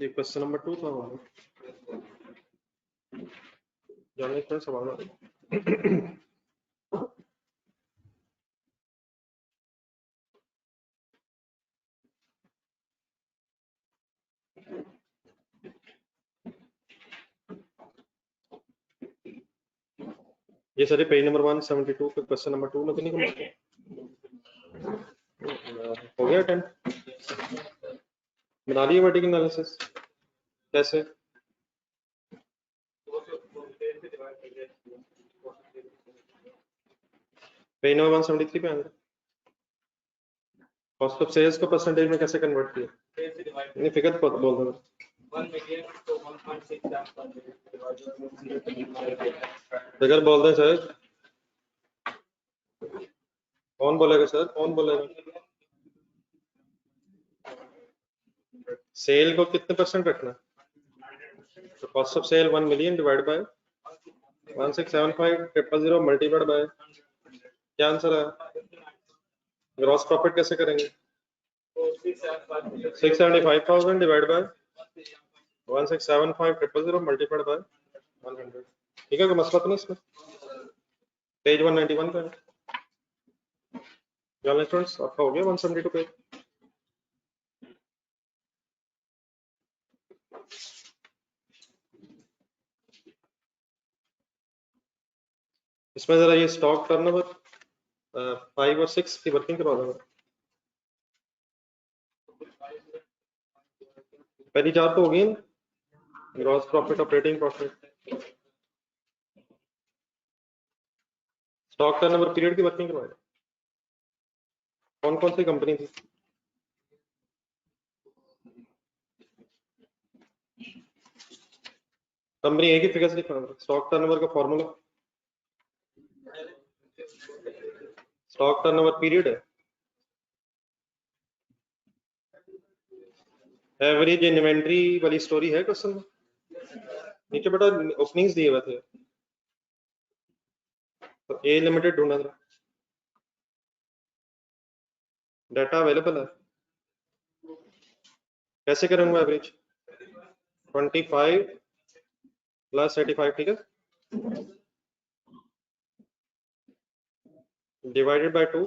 ये question number 2 था हमारा। जानने का सवाल है। ये सारे पेज नंबर 172 पे क्वेश्चन नंबर 2 में तो नहीं हो गया 10 बना लिए वर्टिकल एनालिसिस कैसे? पेज नंबर 173 पे आएंगे। कॉस्ट ऑफ सेल्स को परसेंटेज में कैसे कन्वर्ट किया? नहीं फिगर बोल दो। 1 मिलियन तो 1.6 फिगर बोल दें सर। कौन बोलेगा सर? कौन बोलेगा? सेल को कितने परसेंट रखना? तो cost of sale 1 million divide by 1675 multiplied by क्या आंसर है? ग्रॉस प्रॉफिट कैसे करेंगे? 675,000 डिवाइड बाय 1675 मल्टीप्लाइड बाय 100। ठीक है, कोई मसला तो नहीं इसमें? पेज 191 पे जान स्टूडेंट्स आपका हो गया 172 पेज। इसमें जरा ये स्टॉक टर्नओवर 5 और 6 की वर्किंग करवा देंगे। पहली चार तो हो गई ना, gross profit, operating profit, stock turnover period की वर्किंग करवाएं। कौन कौन सी कंपनी थी? कंपनी ए की फिगर्स लिखा है। स्टॉक टर्नओवर का फॉर्मूला स्टॉक टर्नओवर पीरियड है, एवरेज इन्वेंट्री वाली स्टोरी है क्वेश्चन में। नीचे बेटा ओपनिंग्स दिए हुए थे, तो ए लिमिटेड ढूंढना था। डाटा अवेलेबल है, कैसे करेंगे एवरेज? 25 प्लस 85, ठीक है, divided by 2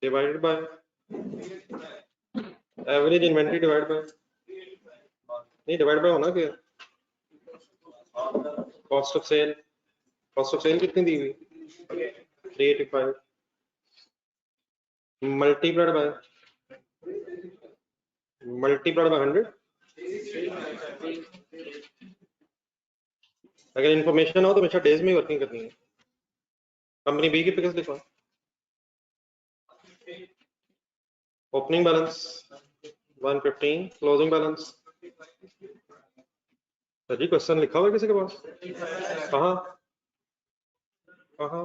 divided by average inventory divide by, नहीं डिवाइड बाय होना क्या? Cost of sale, cost of sale कितनी दी हुई? 385 मल्टीप्लाइड बाय 100। अगर इंफॉर्मेशन हो तो हमेशा डेज में वर्किंग करनी है। कंपनी बी की फिगर्स लिखो। Opening balance 115, closing balance. Sir ji question लिखा हुआ है किसी के पास? कहाँ कहाँ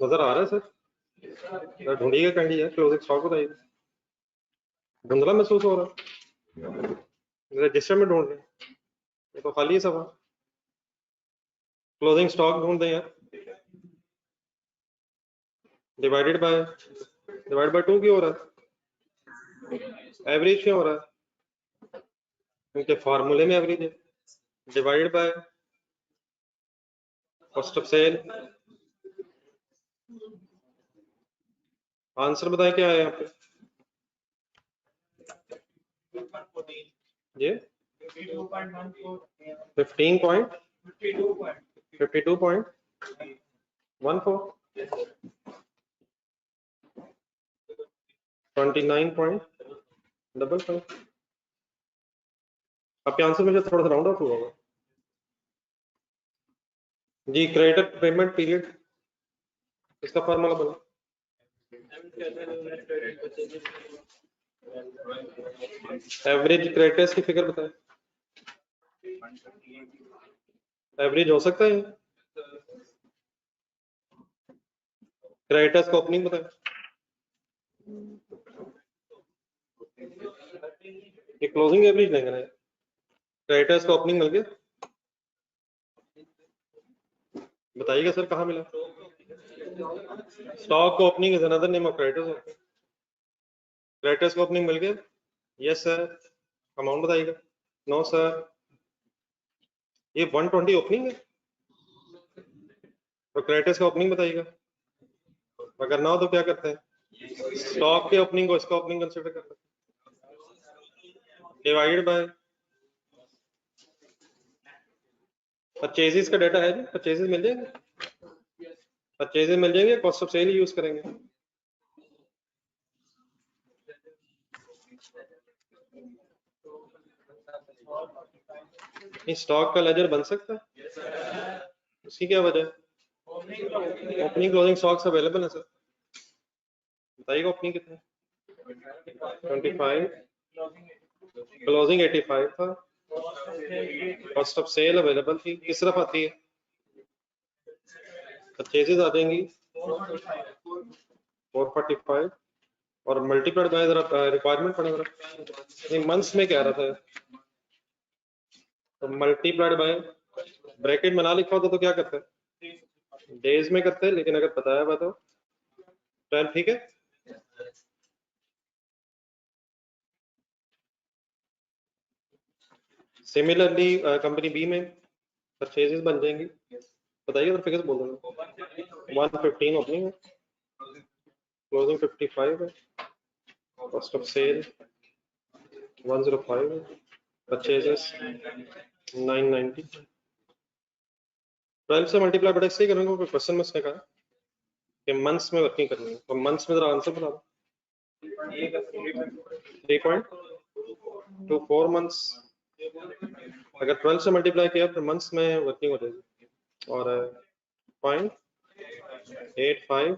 नजर आ रहा है सर? ढूंढिएगा कैंडी है, क्लोजिंग स्टॉक बताइए। धुंधला महसूस हो रहा है, रजिस्टर में ढूंढ रहे हैं, ये तो खाली है सब। क्लोजिंग स्टॉक ढूंढ दें यार, डिवाइड बाय 2 क्यों हो रहा है? एवरेज क्यों हो रहा है? क्योंकि फार्मूले में एवरेज है। Divided by cost of sale. Answer बताएं क्या है यहाँ पे? ये 15.52.14 29.55। आपके आंसर में जो थोड़ा सा राउंड ऑफ हुआ होगा जी। क्रेडिटर पेमेंट पीरियड, इसका फॉर्मूला बना। एवरेज क्रेडिटर्स की फिगर बताएं। एवरेज हो सकता है, क्रेडिटर्स का ओपनिंग बताएं। ये क्लोजिंग एवरेज लेंगे ना, क्रेडिटर्स का ओपनिंग मिल गया, बताइएगा सर कहाँ मिला? स्टॉक का opening is another name of creditors. Creditors का ओपनिंग मिल गया, यस सर, अमाउंट बताइएगा। नो सर, ये 120 ओपनिंग है, तो क्रेडिटर्स का ओपनिंग बताइएगा। अगर ना हो तो क्या करते हैं, स्टॉक के ओपनिंग को इसका ओपनिंग कंसिडर करते हैं, डिवाइडेड बाय परचेजेस का डाटा है जी, परचेजेस मिल जाएंगे, परचेजेस मिल जाएंगे, कॉस्ट ऑफ सेल यूज करेंगे। स्टॉक का लेजर बन सकता है, उसकी क्या वजह है? ओपनिंग क्लोजिंग स्टॉक्स अवेलेबल है सर, बताइएगा ओपनिंग कितने? 25, क्लोजिंग 85 था, कॉस्ट ऑफ सेल अवेलेबल थी, किस तरफ आती है? परचेजेस आ जाएंगी 445 और मल्टीप्लाइड बाय जरा रिक्वायरमेंट पढ़े जरा, नहीं मंथ्स में क्या रहा था, तो मल्टीप्लाइड बाय ब्रैकेट में ना लिखा होता तो क्या करते हैं, डेज में करते हैं, लेकिन अगर बताया हुआ तो 12, ठीक है। सिमिलरली कंपनी बी में परचेजेस बन जाएंगी, बताइए तो फिगर बोल दो। 115 ओपनिंग है, क्लोजिंग 55 है, कॉस्ट ऑफ सेल 105 है, परचेजेस 990। 12 से मल्टीप्लाई बटा इससे करेंगे, कोई क्वेश्चन में उसने कहा कि मंथ्स में वर्किंग करनी है, तो मंथ्स में जरा आंसर बता दो। 3.24 मंथ्स, अगर 12 से मल्टीप्लाई किया तो मंथ्स में वर्किंग हो जाएगी, और 0.85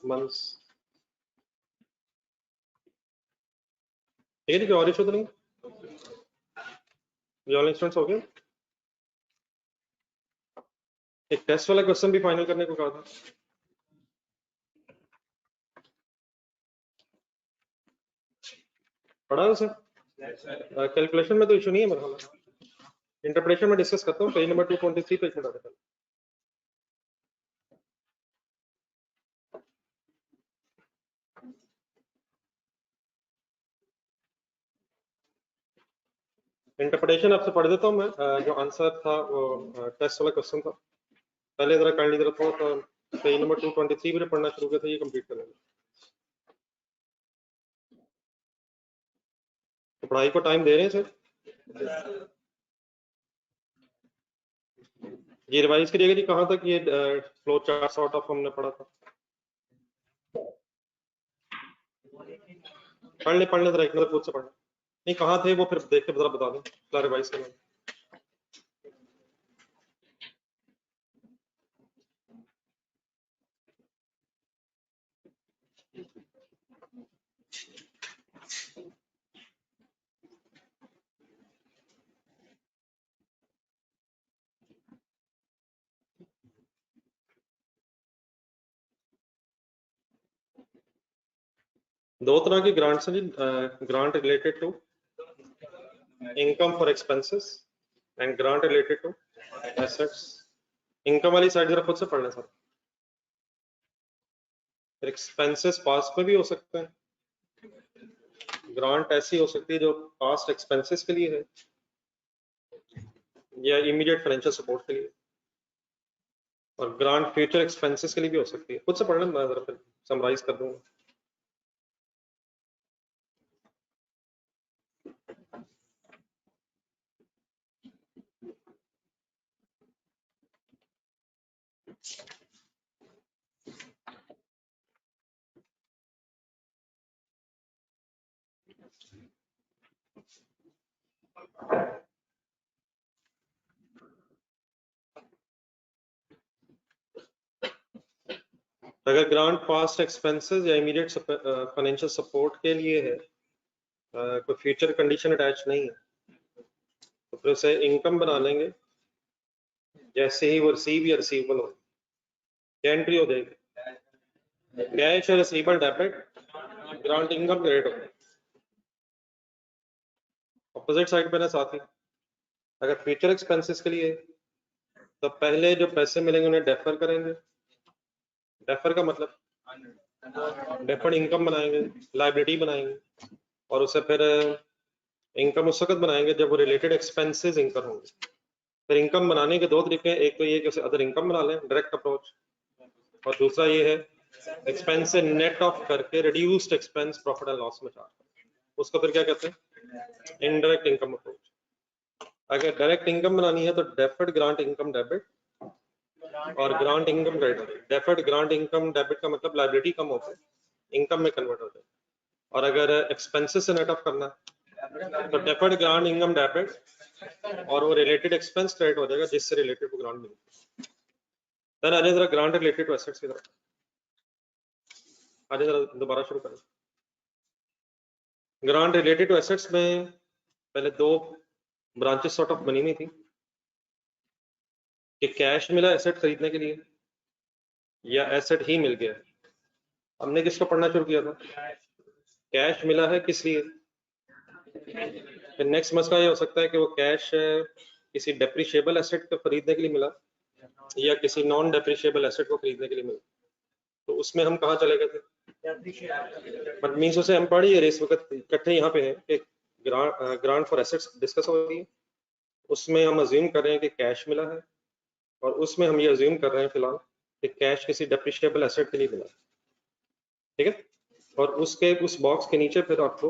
मंथ्स, ठीक है। और इशू तो नहीं, ये ऑल इंस्टेंट्स हो गया। एक टेस्ट वाला क्वेश्चन भी फाइनल करने को कहा था, पढ़ा है उसे? कैलकुलेशन में तो इशू नहीं है मेरे ख्याल, इंटरप्रिटेशन में डिस्कस करता हूँ, पेज नंबर 223 पे छोड़ा था। इंटरप्रिटेशन आपसे पढ़ देता हूँ मैं, जो आंसर था वो टेस्ट वाला क्वेश्चन था, पहले जरा काइंडली जरा थोड़ा पेज नंबर 223 पे पढ़ना शुरू किया था, ये कंप्लीट करेंगे। तो पढ़ाई को टाइम दे रहे हैं सर, ये रिवाइज करिएगा जी, कहाँ तक ये फ्लो चार्ट सॉर्ट ऑफ हमने पढ़ा था, पढ़ ले जरा, एक नजर खुद से पढ़ना, नहीं कहाँ थे वो, फिर देख के जरा बता दें, रिवाइज करना। दो तरह की ग्रांट्स हैं जी, grant related to income for expenses and grant related to assets. Income वाली साइड जरा खुद से पढ़ना सर, एक्सपेंसेस पास्ट में भी हो सकते हैं, ग्रांट ऐसी हो सकती है जो पास्ट एक्सपेंसेस के लिए है या इमीडिएट फाइनेंशियल सपोर्ट के लिए, और ग्रांट फ्यूचर एक्सपेंसेस के लिए भी हो सकती है। खुद से पढ़ना, मैं जरा फिर समराइज कर दूंगा। अगर ग्रांट पास्ट एक्सपेंसेस या इमीडिएट फाइनेंशियल सपोर्ट के लिए है, कोई फ्यूचर कंडीशन अटैच नहीं है, तो फिर उसे इनकम बना लेंगे, जैसे ही वो रिसीव या रिसीवेबल हो, क्या एंट्री हो जाएगी, कैश और receivable debit, grant income credit होगा। अपोजिट साइड पे ना साथ ही, अगर फ्यूचर एक्सपेंसेस के लिए तो पहले जो पैसे मिलेंगे उन्हें डेफर करेंगे, डेफर का मतलब डेफर्ड इनकम बनाएंगे, लायबिलिटी बनाएंगे, और उसे फिर इनकम उस वक्त बनाएंगे जब वो रिलेटेड एक्सपेंसेस इनकम होंगे। फिर इनकम बनाने के दो तरीके हैं, एक तो ये कि उसे अदर इनकम बना लें, डायरेक्ट अप्रोच, और दूसरा ये है एक्सपेंस से नेट ऑफ करके reduced expense profit and loss में चार्ज, उसको फिर क्या कहते हैं, इनडायरेक्ट इनकम अप्रोच। अगर डायरेक्ट इनकम बनानी है तो डेफर्ड ग्रांट इनकम डेबिट और grant income credit. Deferred grant income debit का मतलब लायबिलिटी कम होकर इनकम में कन्वर्ट होता है, और अगर एक्सपेंसेस से नेट ऑफ करना है तो डेफर्ड ग्रांट इनकम डेबिट और वो रिलेटेड एक्सपेंस क्रेडिट हो जाएगा जिससे रिलेटेड वो ग्रांट मिलेगी। देन आगे जरा ग्रांट रिलेटेड टू एसेट्स की तरफ, आगे जरा दोबारा शुरू करें। ग्रांट रिलेटेड टू एसेट्स में पहले दो ब्रांचेस सॉर्ट ऑफ बनी हुई थी कि कैश मिला एसेट खरीदने के लिए या एसेट ही मिल गया। हमने किसको पढ़ना शुरू किया था, कैश मिला है किस लिए। फिर नेक्स्ट मसला ये हो सकता है कि वो कैश किसी डेप्रिशिएबल एसेट को खरीदने के लिए मिला या किसी नॉन डेप्रिशिएबल एसेट को खरीदने के लिए मिला। तो उसमें हम कहाँ चले गए थे, बट मीन्स उसे हम पढ़ी है इस वक्त इकट्ठे यहाँ पे हैं कि ग्रांट फॉर एसेट्स डिस्कस हो रही है, उसमें हम अज्यूम कर रहे हैं कि कैश मिला है, और उसमें हम ये अज्यूम कर रहे हैं फिलहाल कि कैश किसी डेप्रिशिएबल एसेट के लिए मिला, ठीक है। और उसके उस बॉक्स के नीचे फिर आपको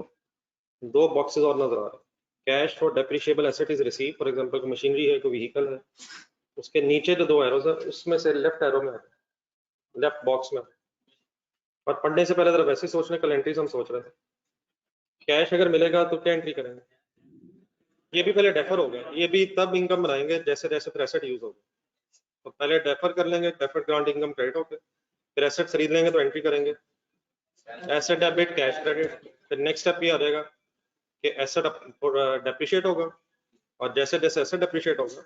दो बॉक्सेस और नजर आ रहे हैं, cash for depreciable asset is receive, for example कोई मशीनरी है, कोई व्हीकल है, उसके नीचे जो दो एरोज है उसमें से लेफ्ट एरो में लेफ्ट बॉक्स में। और पढ़ने से पहले जरा वैसे सोचने का एंट्रीज हम सोच रहे थे, कैश अगर मिलेगा तो क्या एंट्री करेंगे, ये भी पहले डेफर होगा, ये भी तब इनकम बनाएंगे जैसे जैसे फिर एसेट यूज होगा। तो पहले डेफर कर लेंगे, डेफर ग्रांट इनकम क्रेडिट होके, फिर एसेट खरीद लेंगे तो एंट्री करेंगे एसेट डेबिट कैश क्रेडिट। फिर नेक्स्ट स्टेप ये आ जाएगा कि एसेट डेप्रिशिएट होगा, और जैसे जैसे एसेट डेप्रिशिएट होगा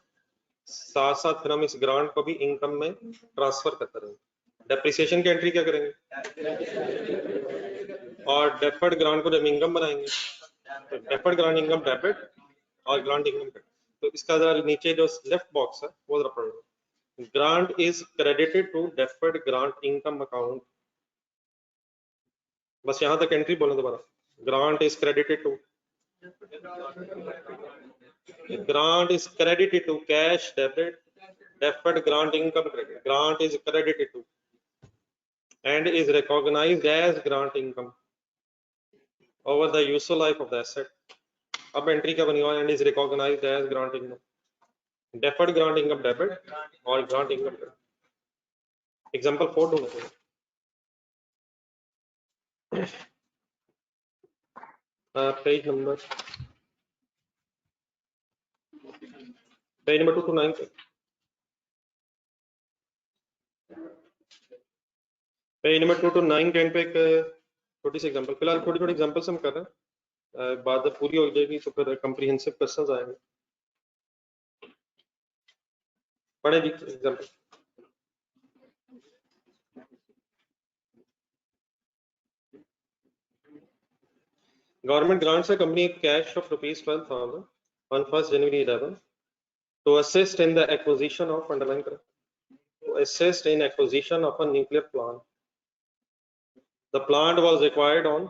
साथ साथ फिर हम इस ग्रांट को भी इनकम में ट्रांसफर करते रहेंगे। डेप्रिसिएशन की एंट्री क्या करेंगे, और डेफर्ड ग्रांट को जब इनकम बनाएंगे तो डेफर्ड ग्रांट इनकम डेबिट और ग्रांट इनकम क्रेडिट। तो इसका जरा नीचे जो लेफ्ट बॉक्स है वो जरा पढ़ लो, grant is credited to deferred grant income account. बस यहाँ तक एंट्री बोलो दोबारा, grant is credited to, grant is credited to cash debit deferred grant income credit, grant is credited to and is recognized as grant income over the useful life of the asset. अब entry क्या बनी हुआ है, and is recognized as grant income, deferred grant income debit और grant income credit। Example 4 ढूंढो, page number 2 to 9 page number 2 to 9 के and पे एक छोटी सी एग्जांपल, फिलहाल छोटी छोटी एग्जांपल्स हम कर रहे हैं, बाद जब पूरी हो जाएगी तो फिर कॉम्प्रिहेंसिव क्वेश्चंस आएंगे। पढ़े जी example. Government grants a company cash of ₹12,000 on 1st January 11 to assist in the acquisition of acquisition of a nuclear plant. The plant was acquired on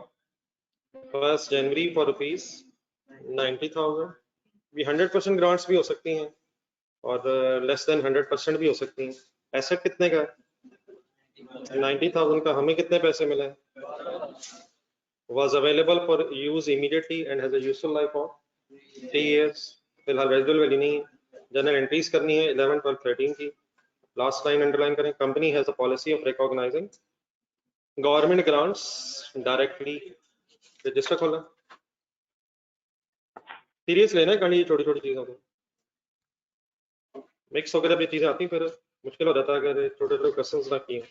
1st January for ₹90,000। भी 100% grants भी हो सकती हैं और less than 100% भी हो सकती हैं। एसेट कितने का है 90,000 का, हमें कितने पैसे मिले, was available for use immediately and has a useful life of 3 years। फिलहाल रेजिडुअल वैल्यू नहीं है, जनरल एंट्रीज करनी है 11, 12, 13 की। लास्ट लाइन अंडरलाइन करें, company has a policy of recognising government grants directly. Register खोला, सीरियस लेना है ये छोटी छोटी चीजों को, मिक्स होकर जब ये चीजें आती फिर मुश्किल हो जाता है अगर छोटे छोटे क्वेश्चंस ना किए।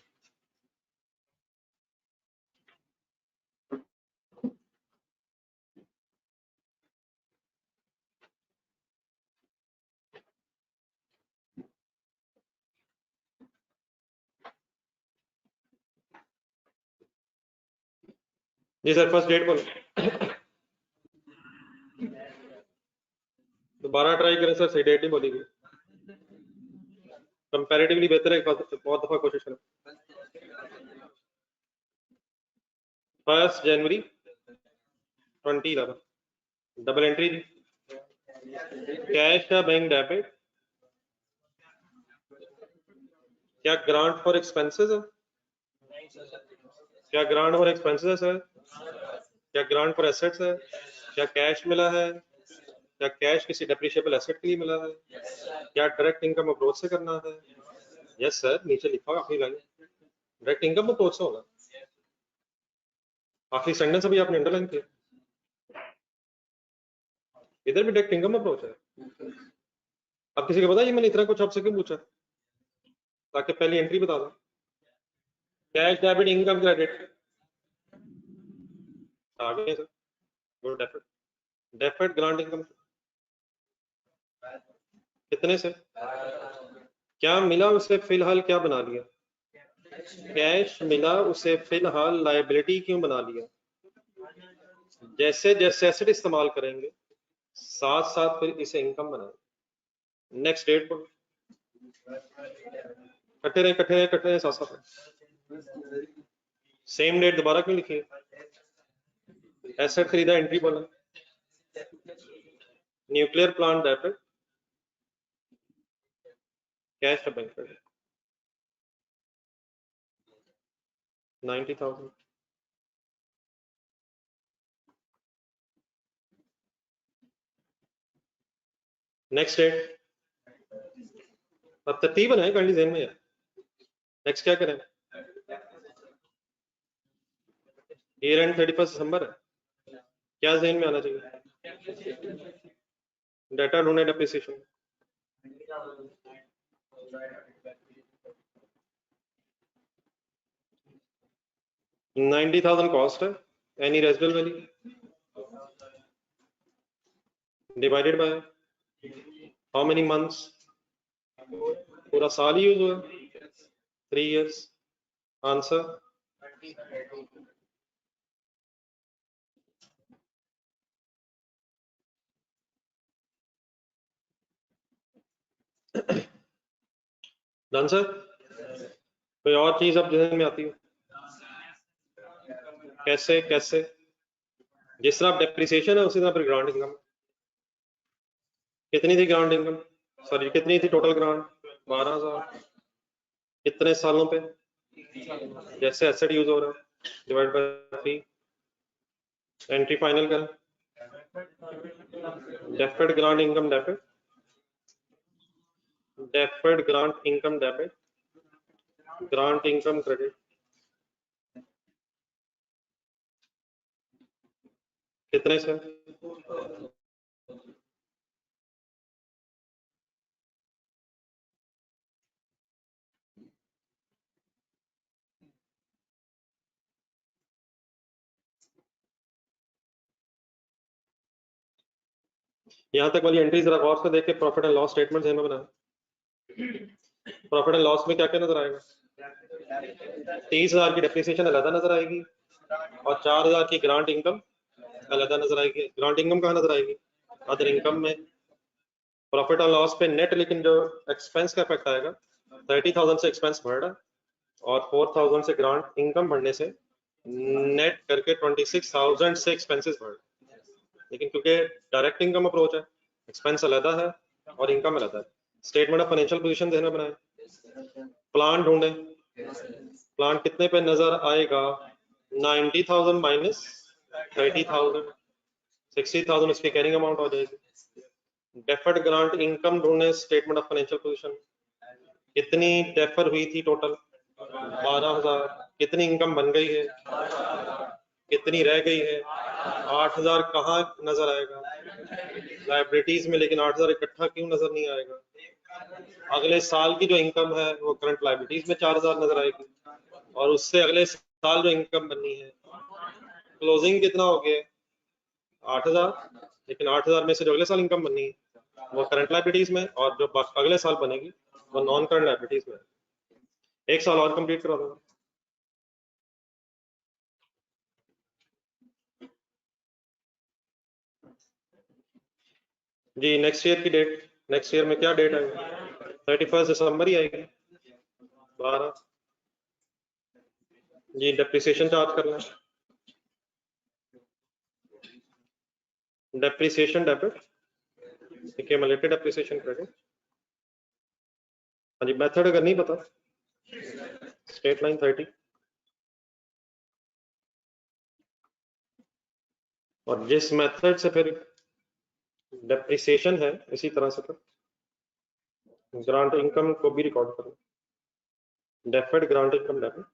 जी सर, फर्स्ट डेट बोलो, दोबारा ट्राई करें सर, सही डेट नहीं बोली गई, कंपैरेटिवली बेहतर है, बहुत दफा कोशिश करें। 1st January 2011 डबल एंट्री जी। कैश का बैंक डेबिट, क्या ग्रांट फॉर एक्सपेंसेस है? क्या ग्रांट फॉर एक्सपेंसेस है सर? क्या ग्रांट फॉर एसेट्स है? क्या कैश मिला है? क्या कैश किसी डेप्रिशिएबल एसेट के लिए मिला है? क्या डायरेक्ट इनकम अप्रोच से करना है? यस सर, नीचे लिखा होगा अपनी लाइन, डायरेक्ट इनकम अप्रोच से होगा। आखिरी सेंटेंस अभी आपने अंडरलाइन किया, इधर भी डायरेक्ट इनकम अप्रोच है। अब किसी को पता है मैंने इतना कुछ आपसे क्यों पूछा? ताकि पहली एंट्री बता दो। कैश डेबिट इनकम क्रेडिट आ गए sir. Good. Deferred, deferred grant income कितने से? क्या मिला उसे फिलहाल क्या बना लिया? कैश मिला उसे फिलहाल लायबिलिटी क्यों बना लिया? जैसे जैसे एसेट इस्तेमाल करेंगे साथ साथ फिर इसे इनकम बनाए। नेक्स्ट डेट पर कट्टे रहे साथ साथ। सेम डेट दोबारा क्यों लिखी? एसेट खरीदा, एंट्री बोला। न्यूक्लियर प्लांट डेबिट, कैश का बैंक क्रेडिट 90,000। नेक्स्ट डेट, अब तरतीब बनाए गाड़ी ज़हन में है। नेक्स्ट क्या करें? ईयर एंड 31 दिसंबर है, क्या ज़हन में आना चाहिए? डाटा ढूंढे, डेप्रिसिएशन। $90,000 कॉस्ट है, any residual value divided by how many months? पूरा साल ही यूज हुआ, 3 years। Answer done sir. कोई और चीज अब ध्यान में आती है? कैसे कैसे? जिस तरह डेप्रिसिएशन है उसी तरह फिर ग्रांट इनकम। कितनी थी ग्रांट इनकम? सॉरी, कितनी थी टोटल ग्रांट? 12,000। कितने सालों पे? जैसे एसेट यूज हो रहा है, डिवाइड बाय 3। एंट्री फाइनल कर। Deferred grant income debit, deferred grant income debit, grant income credit. कितने से? यहां तक वाली एंट्री जरा गौर से देख के प्रॉफिट एंड लॉस स्टेटमेंट में बना। प्रॉफिट एंड लॉस में क्या क्या नजर आएगा? 30,000 की डेप्रिसिएशन अलग नजर आएगी और 4,000 की ग्रांट इनकम अलग नजर आएगी। ग्रांट इनकम कहाँ नजर आएगी? अदर इनकम में। प्रॉफिट एंड लॉस पे नेट, लेकिन जो एक्सपेंस का इफेक्ट आएगा, 30,000 से एक्सपेंस बढ़ रहा और 4,000 से ग्रांट इनकम बढ़ने से नेट करके 26,000 से एक्सपेंसेस बढ़ रहे। लेकिन क्योंकि डायरेक्ट इनकम अप्रोच है, एक्सपेंस अलग है और इनकम अलग है। स्टेटमेंट ऑफ फाइनेंशियल पोजीशन देखना बनाए। प्लान ढूंढे, प्लान कितने पे नजर आएगा? 90,000 माइनस 30,000, 60,000 उसकी कैरिंग अमाउंट हो जाएगी। डेफर्ड ग्रांट इनकम ढूंढे, स्टेटमेंट ऑफ फाइनेंशियल पोजीशन। कितनी डेफर हुई थी टोटल? 12,000। कितनी इनकम बन गई है? कितनी रह गई है? 8,000 कहाँ नजर आएगा? लाइबिलिटीज में। लेकिन 8,000 इकट्ठा क्यों नजर नहीं आएगा? अगले साल की जो इनकम है वो करंट लाइबिलिटीज में 4,000 नजर आएगी और उससे अगले साल जो इनकम बननी है, क्लोजिंग कितना हो गया? 8,000। लेकिन 8,000 में से जो अगले साल इनकम बननी है वो करंट लाइबिलिटीज में और जो अगले साल बनेगी वो नॉन करंट लाइबिलिटीज में। एक साल और कंप्लीट करा दूंगा। जी नेक्स्ट ईयर की डेट, नेक्स्ट ईयर में क्या डेट आएगी? 31 दिसंबर ही आएगी। 12 जी डेप्रिसिएशन चार्ज करना है। Depreciation debit, accumulated depreciation credit. हाँ जी, मेथड अगर नहीं पता, स्टेट लाइन 30 और जिस मेथड से फिर डेप्रिसिएशन है इसी तरह से फिर ग्रांट इनकम को भी रिकॉर्ड करो, deferred grant income debit.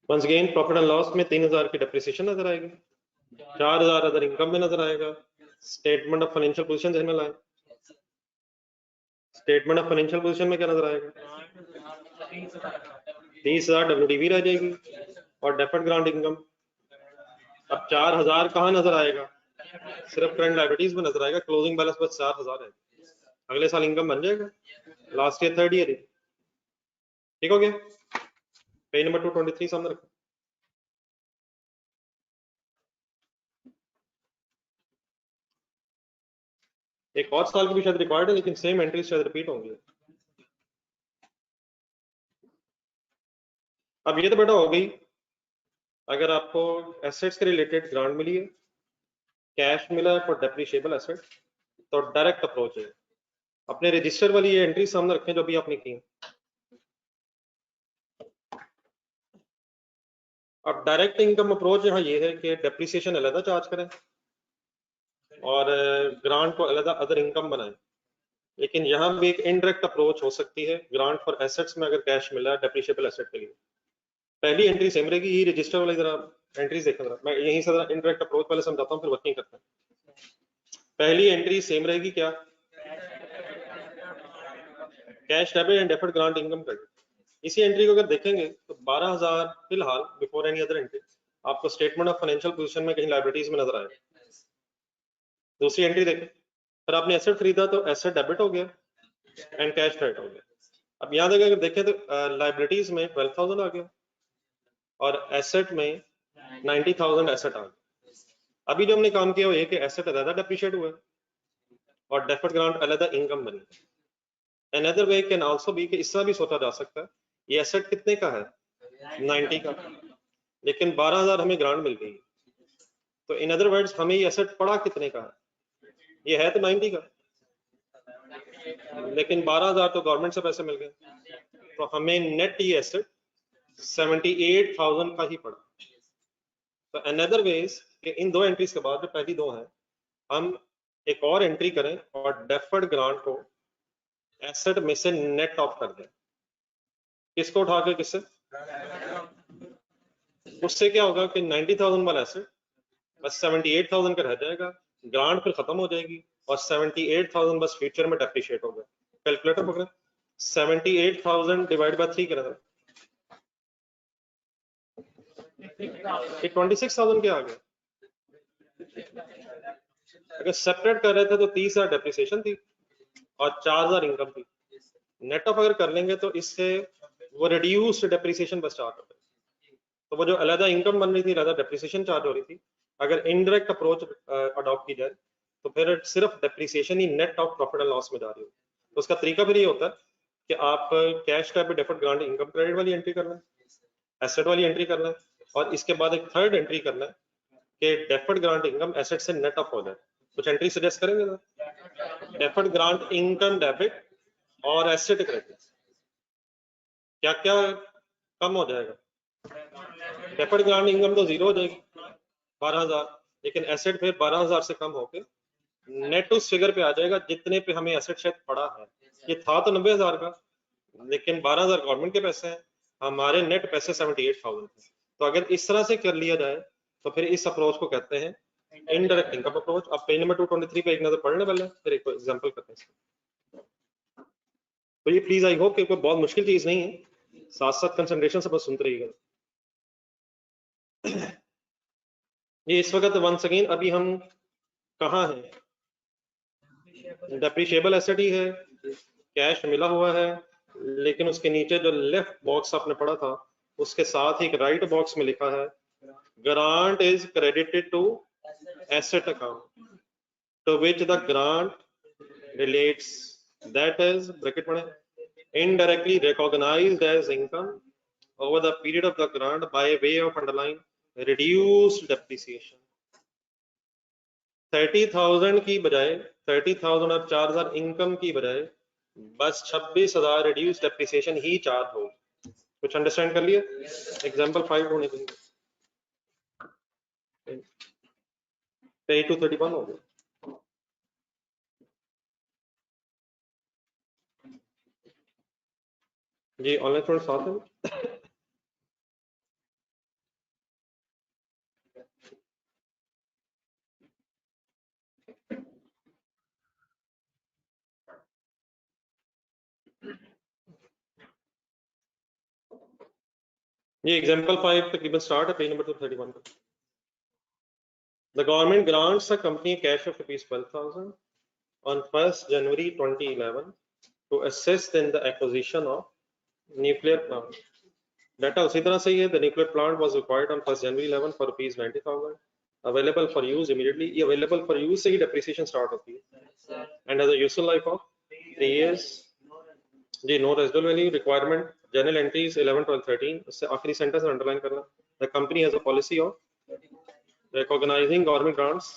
Once again profit and loss में 3000 की डेप्रिसिएशन नजर आएगी, 4000 अदर इनकम में नजर आएगा। स्टेटमेंट ऑफ फाइनेंशियल पोजीशन ध्यान में लाएं, स्टेटमेंट ऑफ फाइनेंशियल पोजीशन में क्या नजर आएगा, 30,000 WDV रह जाएगी और डेफर्ड ग्रांट इनकम। अब 4000 कहाँ नजर आएगा, सिर्फ करंट लायबिलिटीज में नजर आएगा, क्लोजिंग बैलेंस बस 4000 है। अगले साल इनकम बन जाएगा, लास्ट ईयर थर्ड ईयर। ठीक हो गया, पेज नंबर 223 सामने रखो। एक और साल की भी शायद रिक्वायर्ड है, लेकिन सेम एंट्रीज शायद रिपीट होंगी। अब ये तो बेटा हो गई, अगर आपको एसेट्स के रिलेटेड ग्रांट मिली है, कैश मिला है फॉर डेप्रिशिएबल एसेट, तो डायरेक्ट अप्रोच है। अपने रजिस्टर वाली ये एंट्री सामने रखें जो अभी आपने की। अब डायरेक्ट इनकम अप्रोच यहाँ ये है कि डेप्रिसिएशन अलग चार्ज करें और ग्रांट को अलग अदर इनकम बनाएं। लेकिन यहाँ भी एक इनडायरेक्ट अप्रोच हो सकती है, ग्रांट फॉर एसेट्स में अगर कैश मिला है डेप्रिशिएबल एसेट के लिए, पहली एंट्री सेम रहेगी। ये रजिस्टर वाली जरा एंट्रीज देखा जरा, मैं यहीं से जरा इनडायरेक्ट अप्रोच पहले समझाता हूँ फिर वर्किंग करते हैं। पहली एंट्री सेम रहेगी, क्या, cash debit and deferred grant income credit. इसी एंट्री को अगर देखेंगे तो 12,000 फिलहाल बिफोर एनी अदर एंट्री आपको स्टेटमेंट ऑफ फाइनेंशियल पोजीशन में कहीं लायबिलिटीज में नजर आएगा। दूसरी एंट्री देखें, फिर आपने एसेट खरीदा तो एसेट डेबिट हो गया एंड कैश क्रेडिट हो गया। अब यहाँ देखें, अगर देखें तो लायबिलिटीज में 12,000 आ गया और एसेट में 90,000 एसेट आ गया। अभी जो हमने काम किया वो ये कि एसेट अलग डेप्रिशिएट हुआ और डेफर्ड ग्रांट अलग इनकम बनी। Another way can also be कि इस तरह भी सोचा जा सकता है, ये एसेट कितने का है, 90 का, लेकिन 12,000 हमें ग्रांट मिल गई, तो इन अदर वर्ड्स हमें ये एसेट पड़ा कितने का है, ये है तो 90 का, लेकिन 12,000 तो गवर्नमेंट से पैसे मिल गए, तो हमें नेट ये एसेट 78,000 का ही पड़ा। तो अनदर वेज कि इन दो एंट्रीज के बाद जो पहली दो हैं, हम एक और एंट्री करें और डेफर्ड ग्रांट को एसेट में से नेट ऑफ कर दें। किसको उठा के, किससे, उससे क्या होगा कि 90,000 वाला एसेट बस 78,000 का रह जाएगा, ग्रांट फिर खत्म हो जाएगी और 78,000 बस फ्यूचर में डेप्रिशिएट होगा। कैलकुलेटर पकड़े, 78,000 डिवाइड बाय 3 करें, 26,000 के आ गए। अगर सेपरेट कर रहे थे तो 30,000 डेप्रिसिएशन थी और 4,000 इनकम थी। नेट ऑफ अगर कर लेंगे तो इससे वो रिड्यूस्ड डेप्रिसिएशन बस चार्ज होता है, तो वो जो अलग इनकम बन रही थी, अलग डेप्रिसिएशन चार्ज हो रही थी। अगर इनडायरेक्ट अप्रोच अडॉप्ट की जाए तो फिर सिर्फ depreciation he net of profit and loss में जा रही हो। तो उसका तरीका फिर ये होता है कि आप कैश टाइप में डेफर्ड ग्रांट इनकम क्रेडिट वाली एंट्री करना है, एसेट वाली एंट्री करना है, और इसके बाद एक थर्ड एंट्री करना है कि डेफर्ड ग्रांट इनकम एसेट से नेट ऑफ हो जाए। कुछ एंट्री सजेस्ट करेंगे ना, डेफर्ड ग्रांट इनकम डेबिट और एसेट क्रेडिट, क्या क्या कम हो जाएगा। डेफर्ड ग्रांट इनकम तो जीरो हो जाएगी 12,000, लेकिन एसेट फिर 12,000 से कम होके नेट उस फिगर पे आ जाएगा जितने पे हमें एसेट शायद पड़ा है। ये था तो 90,000 का, लेकिन 12,000 गवर्नमेंट के पैसे हैं, हमारे नेट पैसे 78,000 है। तो अगर इस तरह से कर लिया जाए तो फिर इस अप्रोच को कहते हैं इनडायरेक्ट इनकम अप्रोच। अब पेज नंबर 223 पे एक नजर पढ़ने वाले, फिर एक एग्जांपल करते हैं। तो ये प्लीज आई होप कि कोई बहुत मुश्किल चीज नहीं है, साथ साथ कंसंट्रेशन से बस सुनते रहिएगा। ये इस वक्त वंस अगेन अभी हम कहाँ हैं, डेप्रिशिएबल एसेट ही है, कैश मिला हुआ है, लेकिन उसके नीचे जो लेफ्ट बॉक्स आपने पढ़ा था उसके साथ ही एक राइट बॉक्स में लिखा है grant is credited to asset account to which the grant relates, that is bracket में indirectly recognized as income over the period of the grant by way of underline reduced depreciation. 30,000 की बजाय 30,000 और 4,000 income की बजाय बस 26,000 reduce depreciation ही charge हो। कुछ understand कर लिया? एग्जांपल 5 होने के लिए 8 to 31 हो गया। जी ऑनलाइन स्टूडेंट साथ है? ये एग्जांपल 5 तकरीबन स्टार्ट है पेज नंबर 231 पर। The government grants a company cash of ₹12,000 on 1st January 2011 to assist in the acquisition of nuclear plant. Data उसी तरह से ही है। The nuclear plant was acquired on 1st January 11 for ₹90,000. Available for use immediately. ये available for use से ही depreciation start होती है and has a useful life of 3 years. Ji no residual value requirement journal entries 11, 12, 13 उससे आखिरी sentence underline करना। The company has a policy of recognizing government grants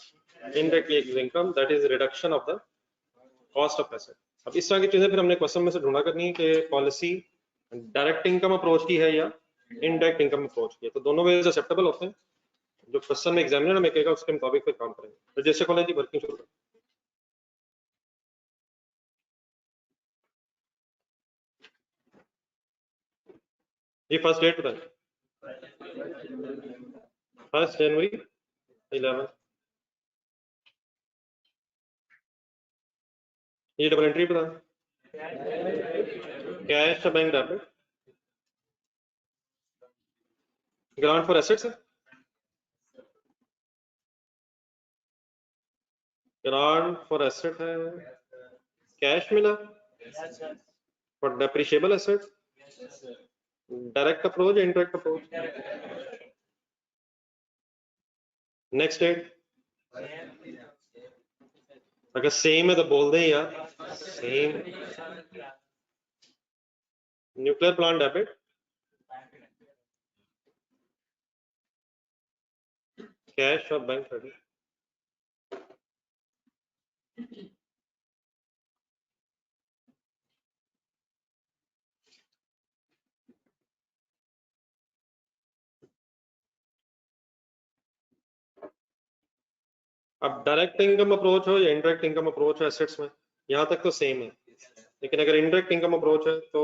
indirectly as income, that is reduction of the cost of asset. अब इस तरह की चीजें फिर हमने क्वेश्चन में से ढूंढा करनी है कि पॉलिसी डायरेक्ट इनकम अप्रोच की है या इनडायरेक्ट इनकम अप्रोच की है। तो दोनों वेज एक्सेप्टेबल होते हैं। जो क्वेश्चन में एग्जामिनर में कहेगा उसके मुताबिक फिर काम करेंगे। तो जैसे कॉलेज की वर्किंग शुरू करें। जी फर्स्ट डेट बताएं। 1st January 11। ये डबल एंट्री बता। Cash bank debit grant for assets है। ग्रांट फॉर एसेट है, कैश मिला for depreciable asset, direct approach या इनडायरेक्ट अप्रोच। नेक्स्ट डेट अगर सेम है तो बोल दें यार same. Nuclear plant debit, cash और बैंक क्रेडिट। अब डायरेक्ट इनकम अप्रोच हो या इनडायरेक्ट इनकम अप्रोच हो एसेट्स में, यहां तक तो सेम है, लेकिन अगर इनडायरेक्ट इनकम अप्रोच है तो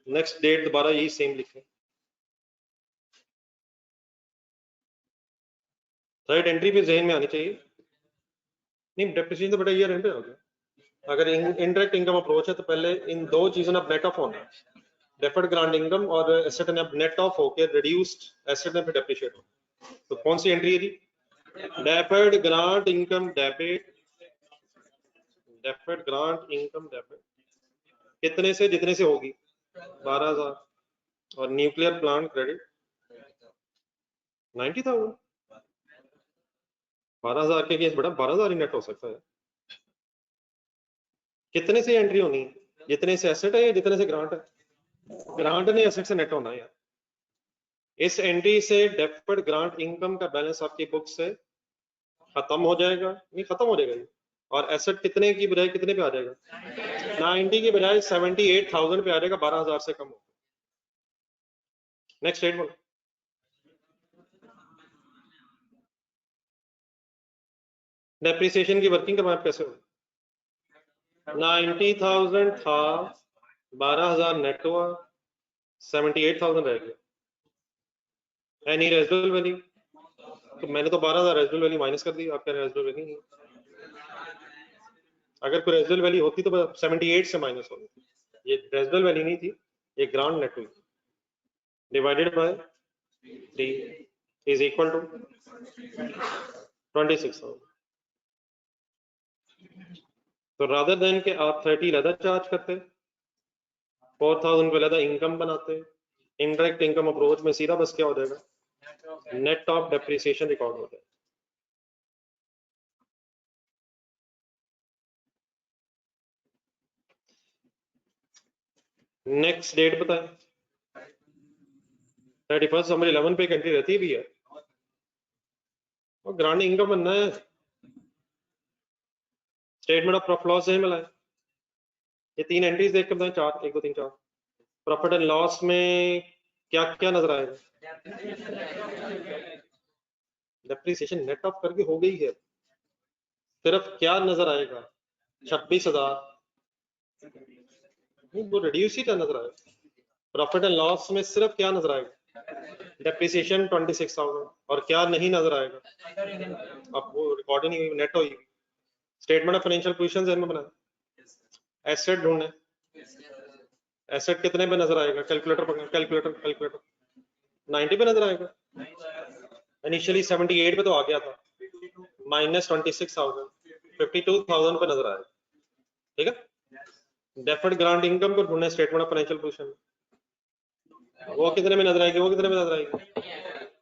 नेक्स्ट डेट दोबारा यही सेम लिखें। राइट एंट्री भी जहन में आनी चाहिए। नहीं डेप्रिसिएशन तो बेटा ईयर एंड पे हो गया। अगर इनडायरेक्ट इनकम अप्रोच है तो पहले इन दो चीजों ने नेट ऑफ होना, डेफर्ड ग्रांट इनकम और एसेट ने नेट ऑफ होकर रिड्यूस्ड एसेट ने फिर डेप्रिशिएट होना। तो कौन सी एंट्री है जी? Deferred grant income debit, deferred grant income debit कितने से जितने से होगी 12,000 और न्यूक्लियर प्लांट क्रेडिट 90,000। 12,000 के केस बेटा 12,000 ही नेट हो सकता है। कितने से एंट्री होनी है? जितने से एसेट है या जितने से ग्रांट है? ग्रांट ने एसेट से नेट होना है यार। इस एंट्री से डेफर्ड ग्रांट इनकम का बैलेंस आपकी बुक से खत्म हो जाएगा, नहीं खत्म हो जाएगा ये। और एसेट कितने की बजाय कितने पे आ जाएगा? 90 की बजाय 78,000 पे आ जाएगा, 12,000 से कम हो। नेक्स्ट डेट बोलो। डेप्रिसिएशन की वर्किंग का मैप कैसे होगा? 90,000 था, 12,000 नेट हुआ, 78,000 रह गया। Any residual value? तो मैंने तो 12,000 रेजिडुअल वैल्यू माइनस कर दी, आपका रेजिडुअल वैल्यू नहीं। अगर कोई रेजिडुअल वैल्यू होती तो 78 से माइनस होती। ये रेजिडुअल वैल्यू नहीं थी, ये ग्रांट नेट हुई। Divided by 3 is equal to 26,000। तो रादर देन के आप 30 अलग चार्ज करते, 4,000 को अलग इनकम बनाते, इनडायरेक्ट इनकम अप्रोच में सीधा बस क्या हो जाएगा, नेट ऑफ डेप्रिसिएशन रिकॉर्ड हो जाएगा। नेक्स्ट डेट बताएं, 31 दिसंबर 11 पे एंट्री रहती भी है और ग्रांड इनकम बनना है, स्टेटमेंट ऑफ प्रॉफिट लॉस नहीं मिला है। ये 3 एंट्रीज देख कर बताएं, 4 1 2 3 4 प्रॉफिट एंड लॉस में क्या क्या नजर आएगा, डेप्रिसिएशन नेट ऑफ करके हो गई है, सिर्फ क्या नजर आएगा, 26,000, वो रिड्यूस ही क्या नजर आएगा। प्रॉफिट एंड लॉस में सिर्फ क्या नजर आएगा, डेप्रिसिएशन 26,000, और क्या नहीं नजर आएगा, अब वो रिकॉर्ड ही नहीं हुई, नेट हुई। स्टेटमेंट ऑफ फाइनेंशियल पोजीशंस में बनाए, एसेट ढूंढने, एसेट कितने पे नजर आएगा, कैलकुलेटर 90 पे नजर आएगा, इनिशियली 78 पे तो आ गया था, -26,000, 52,000 पे नजर आएगा, ठीक है। डेफर्ड ग्रांट इनकम को ढूंढने, स्टेटमेंट ऑफ फाइनेंशियल पोजीशन, वो कितने में नजर आएगी, वो कितने में नजर आएगी,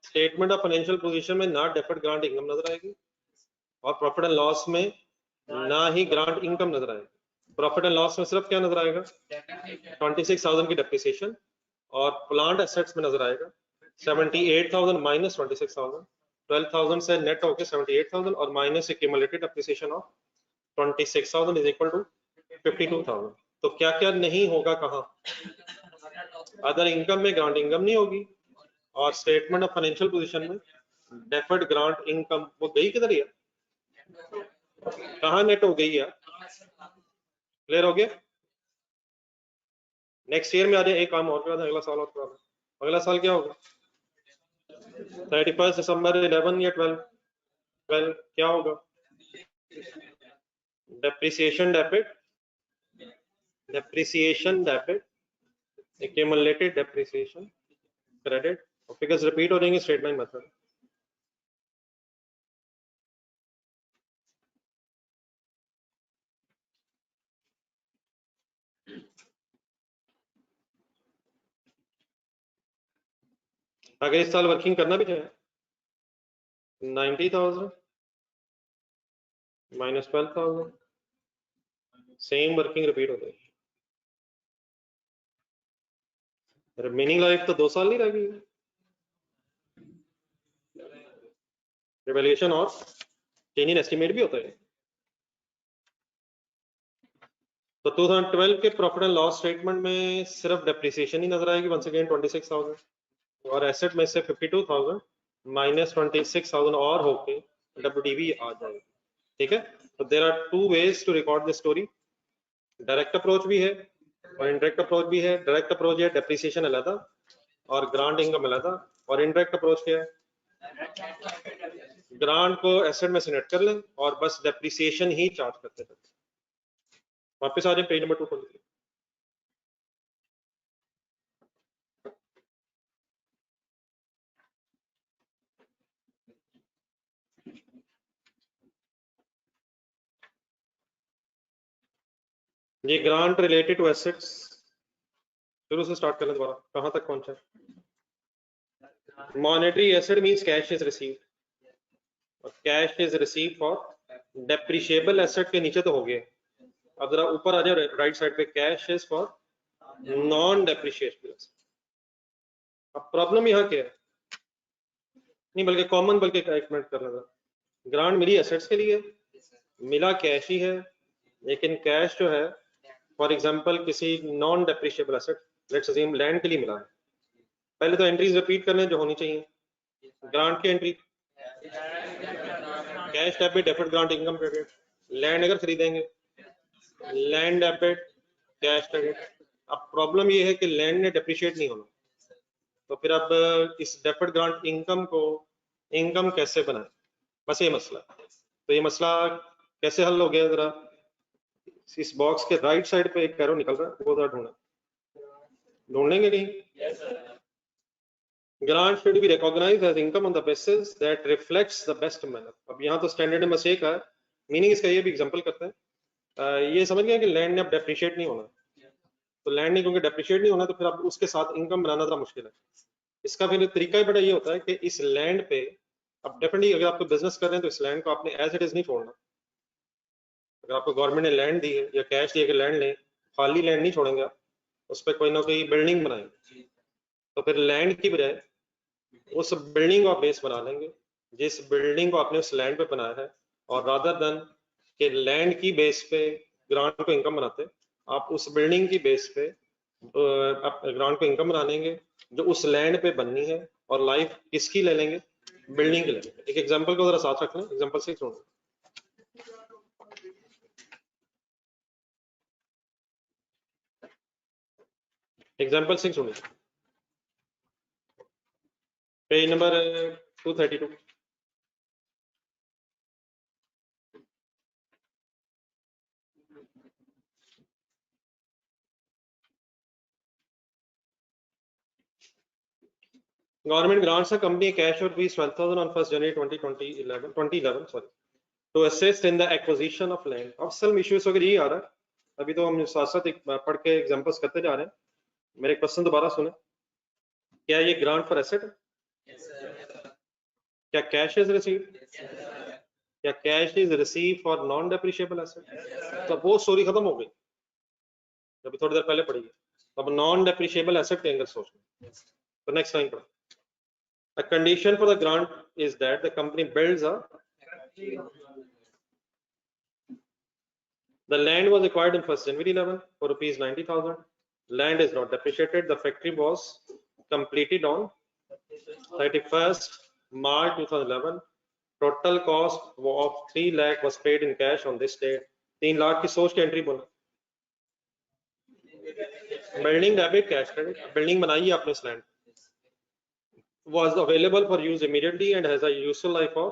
स्टेटमेंट ऑफ फाइनेंशियल पोजीशन में ना डेफर्ड ग्रांट इनकम नजर आएगी और प्रॉफिट एंड लॉस में ना ही ग्रांट इनकम नजर आएगी। प्रॉफिट एंड लॉस में सिर्फ क्या नजर आएगा, 26,000 की डेप्रिसिएशन, और प्लांट एसेट्स में नजर आएगा 78,000 माइनस 26,000, 12,000 से नेट होकर 78,000 और minus accumulated depreciation of 26,000 is equal to 52,000। तो क्या क्या नहीं होगा, कहाँ, अदर इनकम में ग्रांट इनकम नहीं होगी, और स्टेटमेंट ऑफ फाइनेंशियल पोजीशन में डेफर्ड ग्रांट इनकम वो गई किधर है, कहाँ नेट हो गई है, क्लियर हो गया। नेक्स्ट ईयर में आ जाए, एक काम और करा था, अगला साल और करा था, अगला साल क्या होगा, 31 दिसंबर 11 या 12 क्या होगा, depreciation debit accumulated depreciation credit, और फिगर्स रिपीट हो जाएंगे स्ट्रेट लाइन मेथड। अगर इस साल वर्किंग करना भी चाहे, 90,000 माइनस 12,000, सेम वर्किंग रिपीट हो जाएगी। रिमेनिंग लाइफ तो 2 साल नहीं रह गई, रिवैल्यूएशन और चेंज इन एस्टिमेट भी होता है। तो 2012 के प्रॉफिट एंड लॉस स्टेटमेंट में सिर्फ डेप्रिसिएशन ही नजर आएगी, वंस अगेन 26,000, और एसेट में से 52,000 माइनस 26,000 और होके डब्ल्यूडीवी आ जाएगी, ठीक है। तो there are 2 ways to record the story, direct approach भी है और इनडायरेक्ट अप्रोच भी है। डायरेक्ट अप्रोच है डेप्रिसिएशन अलग और ग्रांट इनकम अलग, और इनडायरेक्ट अप्रोच क्या है, ग्रांट को एसेट में से नेट कर लें और बस डेप्रिसिएशन ही चार्ज करते हैं। वापस आ जाए पेज नंबर 223। ये ग्रांट रिलेटेड टू एसेट्स, शुरू से स्टार्ट करें दोबारा, कहां तक पहुंचा। Monetary asset means cash is received, और cash is received for depreciable asset के नीचे तो हो गए, अब जरा ऊपर आ जाए राइट साइड पे, cash is for non depreciable asset. अब प्रॉब्लम यहाँ क्या है, नहीं बल्कि कॉमन, बल्कि कमेंट करना था, ग्रांट मिली एसेट्स के लिए, मिला कैश ही है, लेकिन कैश जो है फॉर एग्जांपल किसी non depreciable asset, let's assume land के लिए मिला है, पहले तो एंट्रीज रिपीट करने जो होनी चाहिए, ग्रांट की entry, cash debit deferred grant income credit, land अगर खरीदेंगे लैंड डेबिट कैश क्रेडिट। अब प्रॉब्लम ये है कि लैंड ने डेप्रिशिएट नहीं होना, तो फिर अब इस डेफर्ड ग्रांट इनकम को इनकम कैसे बनाए, बस ये मसला। तो ये मसला कैसे हल हो गया, जरा इस बॉक्स के राइट साइड पे एक कैरो निकल रहा है, वो जरा ढूंढ लेंगे कहीं। Grant should be recognized as income on the basis that reflects the best manner. अब यहाँ तो स्टैंडर्ड में मिस्टेक है, मीनिंग इसका ये भी एग्जांपल करते हैं, ये समझ गए कि लैंड ने अब डेप्रिशिएट नहीं होना, तो लैंड नहीं, क्योंकि डेप्रिशिएट नहीं होना, तो फिर आप उसके साथ इनकम बनाना जरा मुश्किल है। इसका फिर तरीका ही बड़ा ये होता है कि इस लैंड पे अब डेफिनेटली अगर आपको बिजनेस कर रहे हैं तो इस लैंड को आपने एज इट इज नहीं छोड़ना। अगर आपको गवर्नमेंट ने लैंड दी है या कैश दिया कि लैंड लें, खाली लैंड नहीं छोड़ेंगे आप, उस पर कोई ना कोई बिल्डिंग बनाएंगे। तो फिर लैंड की बजाय उस बिल्डिंग को आप बेस बना लेंगे जिस बिल्डिंग को आपने उस लैंड पे बनाया है, और रादर देन के लैंड की बेस पे ग्रांट को इनकम बनाते, आप उस बिल्डिंग की बेस पे आप ग्रांट को इनकम बना लेंगे जो उस लैंड पे बननी है, और लाइफ किसकी ले लेंगे, बिल्डिंग की ले लेंगे। एक एग्जांपल को जरा साथ रखना, एग्जांपल से सुनो। एग्जांपल से सुनिए, page number 232। Government grants a company cash of rupees 12,000 on 1st January 2011 sorry, to assist in the acquisition of land. अब असल इश्यूज वगैरह यही आ रहा है, अभी तो हम साथ साथ पढ़ के एग्जांपल्स करते जा रहे हैं। मेरे क्वेश्चन दोबारा सुने, क्या ये ग्रांट फॉर एसेट है? क्या कैश इज रिसीव्ड? क्या cash is receive for non depreciable asset? तो वो स्टोरी खत्म हो गई, अभी थोड़ी देर पहले पढ़ी है। अब नॉन डेप्रिशिएबल एसेट के अंदर सोचना। तो नेक्स्ट लाइन पढ़ो। A condition for the grant is that the company builds a. The land was acquired on 1st January 11 for rupees 90,000. Land is not depreciated. The factory was completed on 31st March 2011. Total cost of 3 lakh was paid in cash on this date. 3 lakh की सोच की entry बोला, building debit cash credit, building बनाई है आपने, इस land was available for use immediately and has a useful life of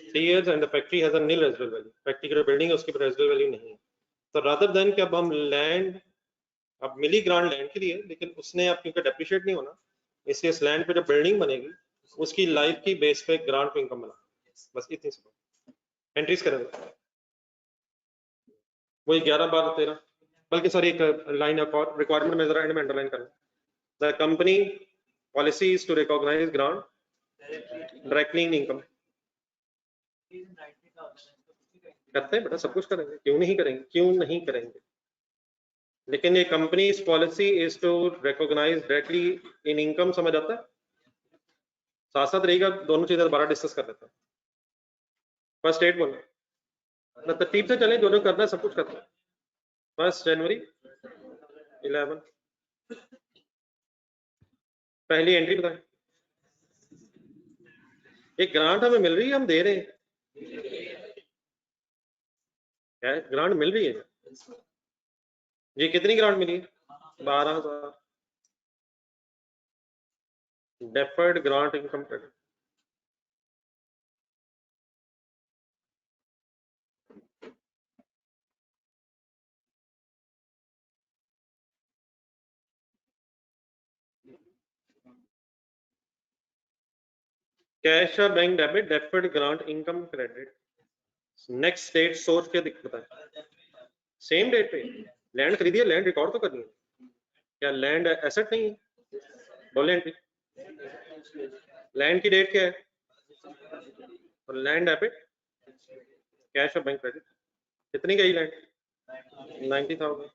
3 years and the factory has a nil residual value. Factory की जो बिल्डिंग है उसकी रेजिडुअल वैल्यू नहीं है। तो रादर देन कि अब हम लैंड, अब मिली ग्रांट लैंड के लिए, लेकिन उसने अब क्योंकि डेप्रिशिएट नहीं होना, इसलिए इस लैंड पे जो बिल्डिंग बनेगी उसकी लाइफ की बेस पे ग्रांट को इनकम बना, बस इतनी सी एंट्रीज करेंगे। वही 11 12 13, बल्कि सॉरी एक लाइन और रिक्वायरमेंट में जरा एंड में अंडरलाइन करना। The company policy is to recognize grant directly in income. करते हैं बेटा, सब कुछ करेंगे, क्यों नहीं करेंगे, क्यों नहीं करेंगे, लेकिन ये company policy is to recognize directly in income, समझ आता है? साथ साथ रहेगा, दोनों चीजें दोबारा डिस्कस कर लेते हैं। फर्स्ट डेट बोलो, तरतीब से चले, जो जो करना है सब कुछ करते हैं। 1st जनवरी 11, पहली एंट्री बताएं। एक ग्रांट हमें मिल रही है, हम दे रहे हैं, क्या ग्रांट मिल रही है? ये कितनी ग्रांट मिली? 12,000। Deferred grant income credit, cash और bank debit, deferred grant income credit. Next date सोच के दिक्कत है, सेम डेट पे लैंड खरीदी है, लैंड रिकॉर्ड तो करनी है, क्या लैंड एसेट नहीं है? बोले एंट्री, लैंड की डेट क्या है, और लैंड डेबिट कैश और बैंक क्रेडिट। कितनी गई लैंड? 90,000।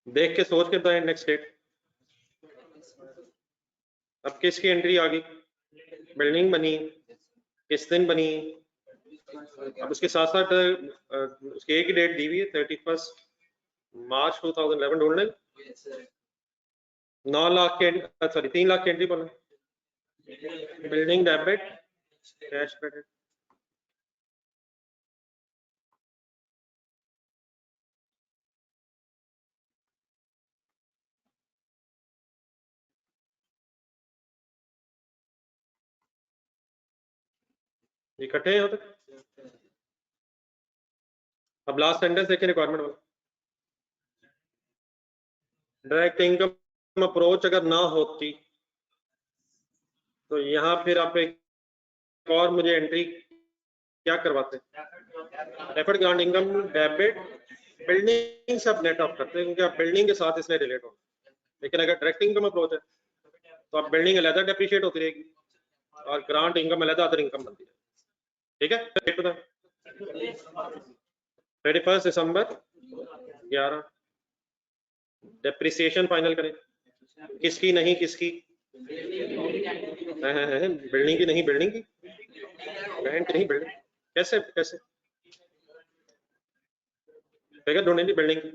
देख के सोच के बताएं नेक्स्ट डेट। अब किसकी एंट्री आ गई? बिल्डिंग बनी, किस दिन बनी? अब उसके साथ साथ उसकी एक ही डेट दी हुई है 31st मार्च 2011। ढूंढ लें 9 लाख के, सॉरी 3 लाख की एंट्री बोला, बिल्डिंग डेबिट कैश क्रेडिट। इकट्ठे हैं तक। अब लास्ट सेंटेंस देखें रिक्वायरमेंट वाला, डायरेक्ट इनकम अप्रोच अगर ना होती तो यहाँ फिर आप एक और मुझे एंट्री क्या करवाते हैं? Deferred grant income debit building से आप नेट ऑफ करते हैं, क्योंकि आप बिल्डिंग के साथ इसलिए रिलेट हो। लेकिन अगर डायरेक्ट इनकम अप्रोच है तो आप बिल्डिंग अलग डेप्रिशिएट होती रहेगी और ग्रांट इनकम अलग अदर इनकम बनती है। ठीक है, 31 दिसंबर 11 डेप्रिसिएशन फाइनल करें। किसकी नहीं किसकी? बिल्डिंग की नहीं, बिल्डिंग की, रेंट की नहीं, बिल्डिंग। कैसे कैसे फिगर ढूंढेंगे? बिल्डिंग की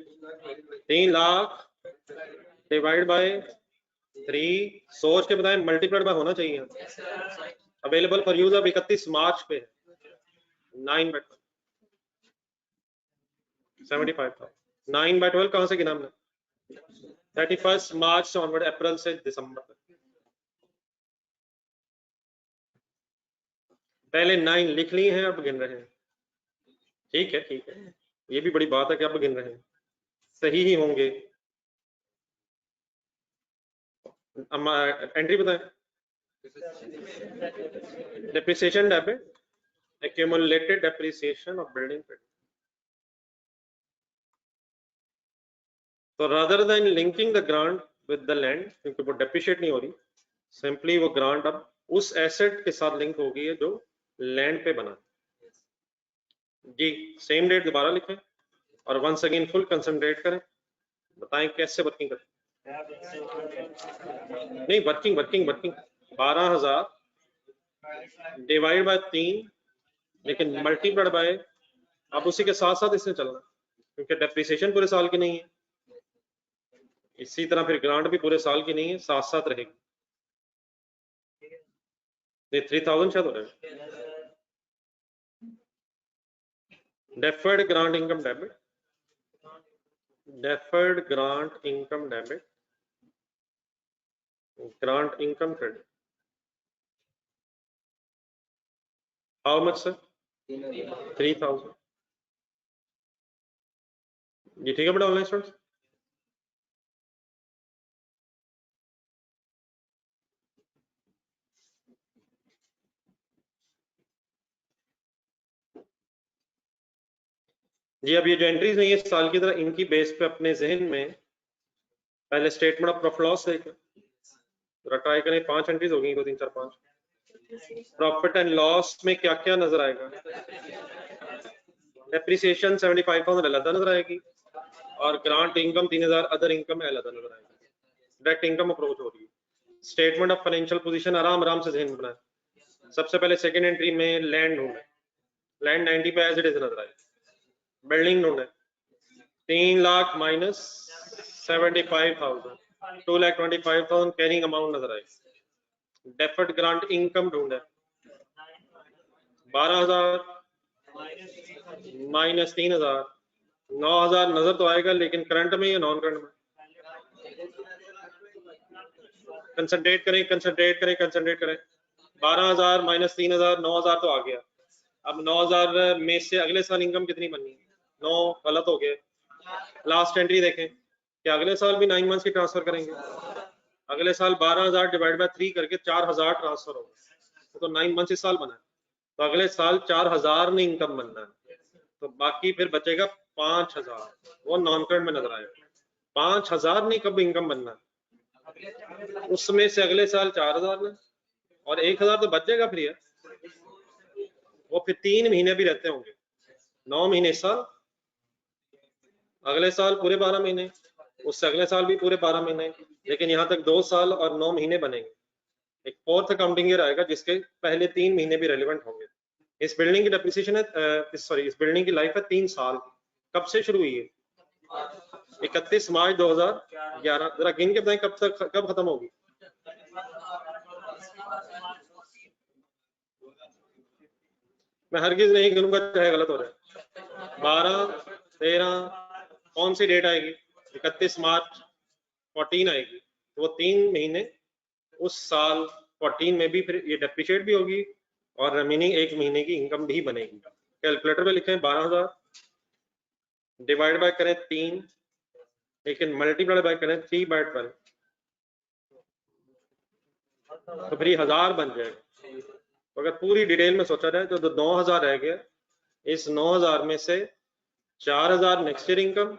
3 लाख डिवाइड बाय 3, सोच के बताएं, मल्टीप्लाइड बाय होना चाहिए। अवेलेबल फॉर यूज अब 31 मार्च पे है, 9/12 75,000। 9/12 कहां से गिना हमने? 31 मार्च से ऑनवर्ड, अप्रैल से दिसंबर तक। पहले 9 लिख ली हैं, अब गिन रहे हैं। ठीक है ठीक है, ये भी बड़ी बात है कि अब गिन रहे हैं, सही ही होंगे। एंट्री बताएं। Depreciation debit, accumulated depreciation of building. तो rather than linking the grant with the land, क्योंकि वो depreciate नहीं हो रही, simply वो grant अब उस asset के साथ लिंक होगी है जो land पे बना। जी सेम डेट दोबारा लिखें और वंस अगेन फुल कंसंट्रेट करें, बताएं कैसे वर्किंग करें। नहीं, working working working 12,000 divide by 3, लेकिन मल्टीप्लाइड बाय, अब उसी के साथ साथ इससे चलना, क्योंकि डेप्रिसिएशन पूरे साल की नहीं है। इसी तरह फिर ग्रांट भी पूरे साल की नहीं है, साथ साथ रहेगी। 3,000 शायद हो रहा है। Deferred grant income debit, deferred grant income debit, grant income credit. How much sir? 3,000। ये ठीक है बेटा ऑनलाइन स्टूडेंट्स? जी अब ये जो एंट्रीज नहीं है साल की तरह, इनकी बेस पे अपने जहन में पहले स्टेटमेंट ऑफ प्रॉफिट लॉस देखें, जरा ट्राई करें। 5 एंट्रीज हो गई, 2 3 4 5। प्रॉफिट एंड लॉस में क्या क्या नजर आएगा? डेप्रिसिएशन 75,000 अलग नजर आएगी और ग्रांट इनकम 3,000 अदर इनकम अलग नजर आएगी। डायरेक्ट इनकम अप्रोच हो रही है। स्टेटमेंट ऑफ फाइनेंशियल पोजीशन आराम आराम से जहन बनाए। सबसे पहले सेकंड एंट्री में लैंड ढूंढे, लैंड 90 पे एज इट इज नजर आए। बिल्डिंग ढूंढे, 3 लाख माइनस 75,000, 2,25,000 कैरिंग अमाउंट नजर आए। डेफर्ड ग्रांट इनकम ढूंढे, 12,000 माइनस 3,000, 9,000 नजर तो आएगा, लेकिन करंट में या नॉन करंट में? कंसंट्रेट करें कंसंट्रेट करें कंसंट्रेट करें। 12,000 माइनस 3,000, 9,000 तो आ गया। अब 9,000 में से अगले साल इनकम कितनी बननी है? 9 गलत हो गया। लास्ट एंट्री देखें, क्या अगले साल भी 9 मंथ्स की ट्रांसफर करेंगे? अगले साल 12,000 डिवाइड बाय 3 करके 4,000 ट्रांसफर होगा, तो 9 मंथ्स इस साल बना है, तो अगले साल 4,000 ने इनकम बनना है, तो बाकी फिर बचेगा 5,000, वो नॉन करंट में नजर आएगा। 5,000 ने कब इनकम बनना है? उसमें से अगले साल 4,000 ने, और 1,000 तो बच जाएगा फ्री है, वो फिर 3 महीने भी रहते होंगे। 9 महीने इस साल, अगले साल पूरे 12 महीने, उससे अगले साल भी पूरे 12 महीने, लेकिन यहाँ तक 2 साल और 9 महीने बनेंगे। एक फोर्थ अकाउंटिंग ईयर आएगा जिसके पहले 3 महीने भी रेलिवेंट होंगे। इस बिल्डिंग की डेप्रिसिएशन है, सॉरी इस बिल्डिंग की लाइफ है 3 साल। कब से शुरू हुई है? 31 मार्च 2011। जरा गिन के बताएं कब तक, कब खत्म होगी? मैं हरगिज नहीं गिनूंगा चाहे गलत हो रहा है। 12 13 कौन सी डेट आएगी? 31 मार्च 14 आएगी, तो वो 3 महीने उस साल 14 में भी फिर ये डेप्रिशिएट भी होगी और रिमेनिंग 1 महीने की इनकम भी बनेगी। कैलकुलेटर पे लिखें 12,000 डिवाइड बाय करें 3, लेकिन मल्टीप्लाई बाय करें 3/12, तो फिर 1,000 बन जाएगा। तो अगर पूरी डिटेल में सोचा जाए तो 9,000 रह गया, इस 9,000 में से 4,000 नेक्स्ट ईयर इनकम,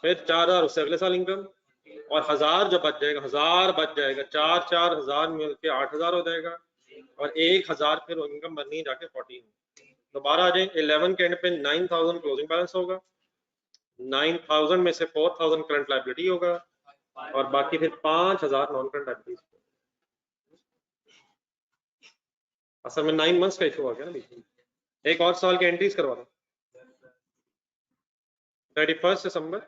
फिर 4,000 उससे अगले साल इनकम, और 1,000 जो बच जाएगा, 1,000 बच जाएगा, 4,000 मिलके 8,000 हो जाएगा, और 1,000 फिर इनकम बननी जाके 14। दोबारा आ जाए 11 के एंड पे 9,000 क्लोजिंग बैलेंस होगा, 9,000 में से 4,000 करंट लायबिलिटी होगा, और बाकी फिर 5,000 नॉन करंट लायबिलिटीज। असल में 9 मंथ्स का इशू आ गया ना बीच में। एक और साल की एंट्रीज करवा दो, 31 दिसंबर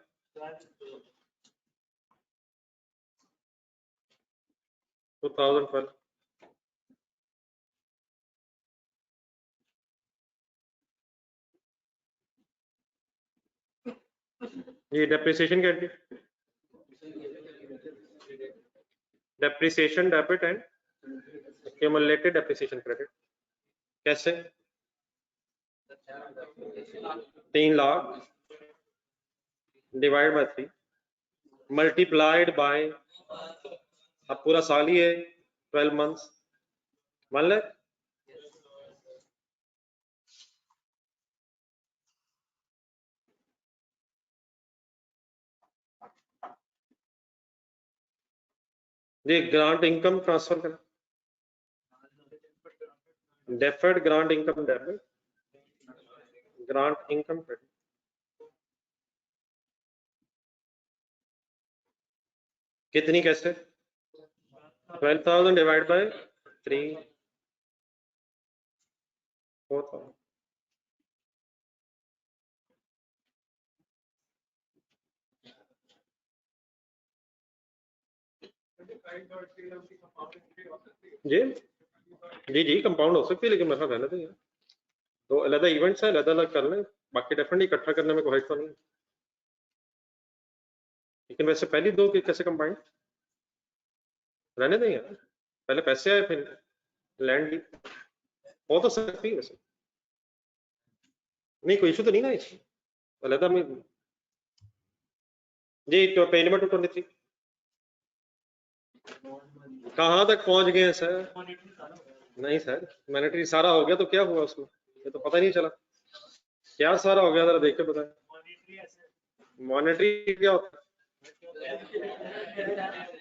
2012। ये डेप्रिसिएशन की entry, depreciation debit and accumulated depreciation credit. कैसे? 3 lakh divide by 3 multiplied by, अब पूरा साल ही है 12 मंथ्स, 1 लाख। ये ग्रांट इनकम ट्रांसफर करना, deferred grant income debit, grant income credit. कितनी कैसे? 12,000 डिवाइड बाय 3, 4,000। जी जी जी कंपाउंड हो सकती है, लेकिन मेरे रहने दें, तो अलग इवेंट्स है, अलग अलग कर लें, बाकी डेफिनेटली इकट्ठा करने में कोई हर्ज तो नहीं। लेकिन वैसे पहली दो की कैसे कंबाइंड रहने दें यार, पहले पैसे आए फिर लैंड ली, हो तो सकती है वैसे, नहीं कोई इशू तो नहीं ना इसमें। अलग में जी, तो पेज नंबर 223 कहाँ तक पहुंच गए हैं सर? नहीं सर, मॉनेटरी सारा हो गया तो क्या हुआ उसमें, ये तो पता ही नहीं चला क्या सारा हो गया, जरा देख के बताएं। मॉनेटरी क्या होता है?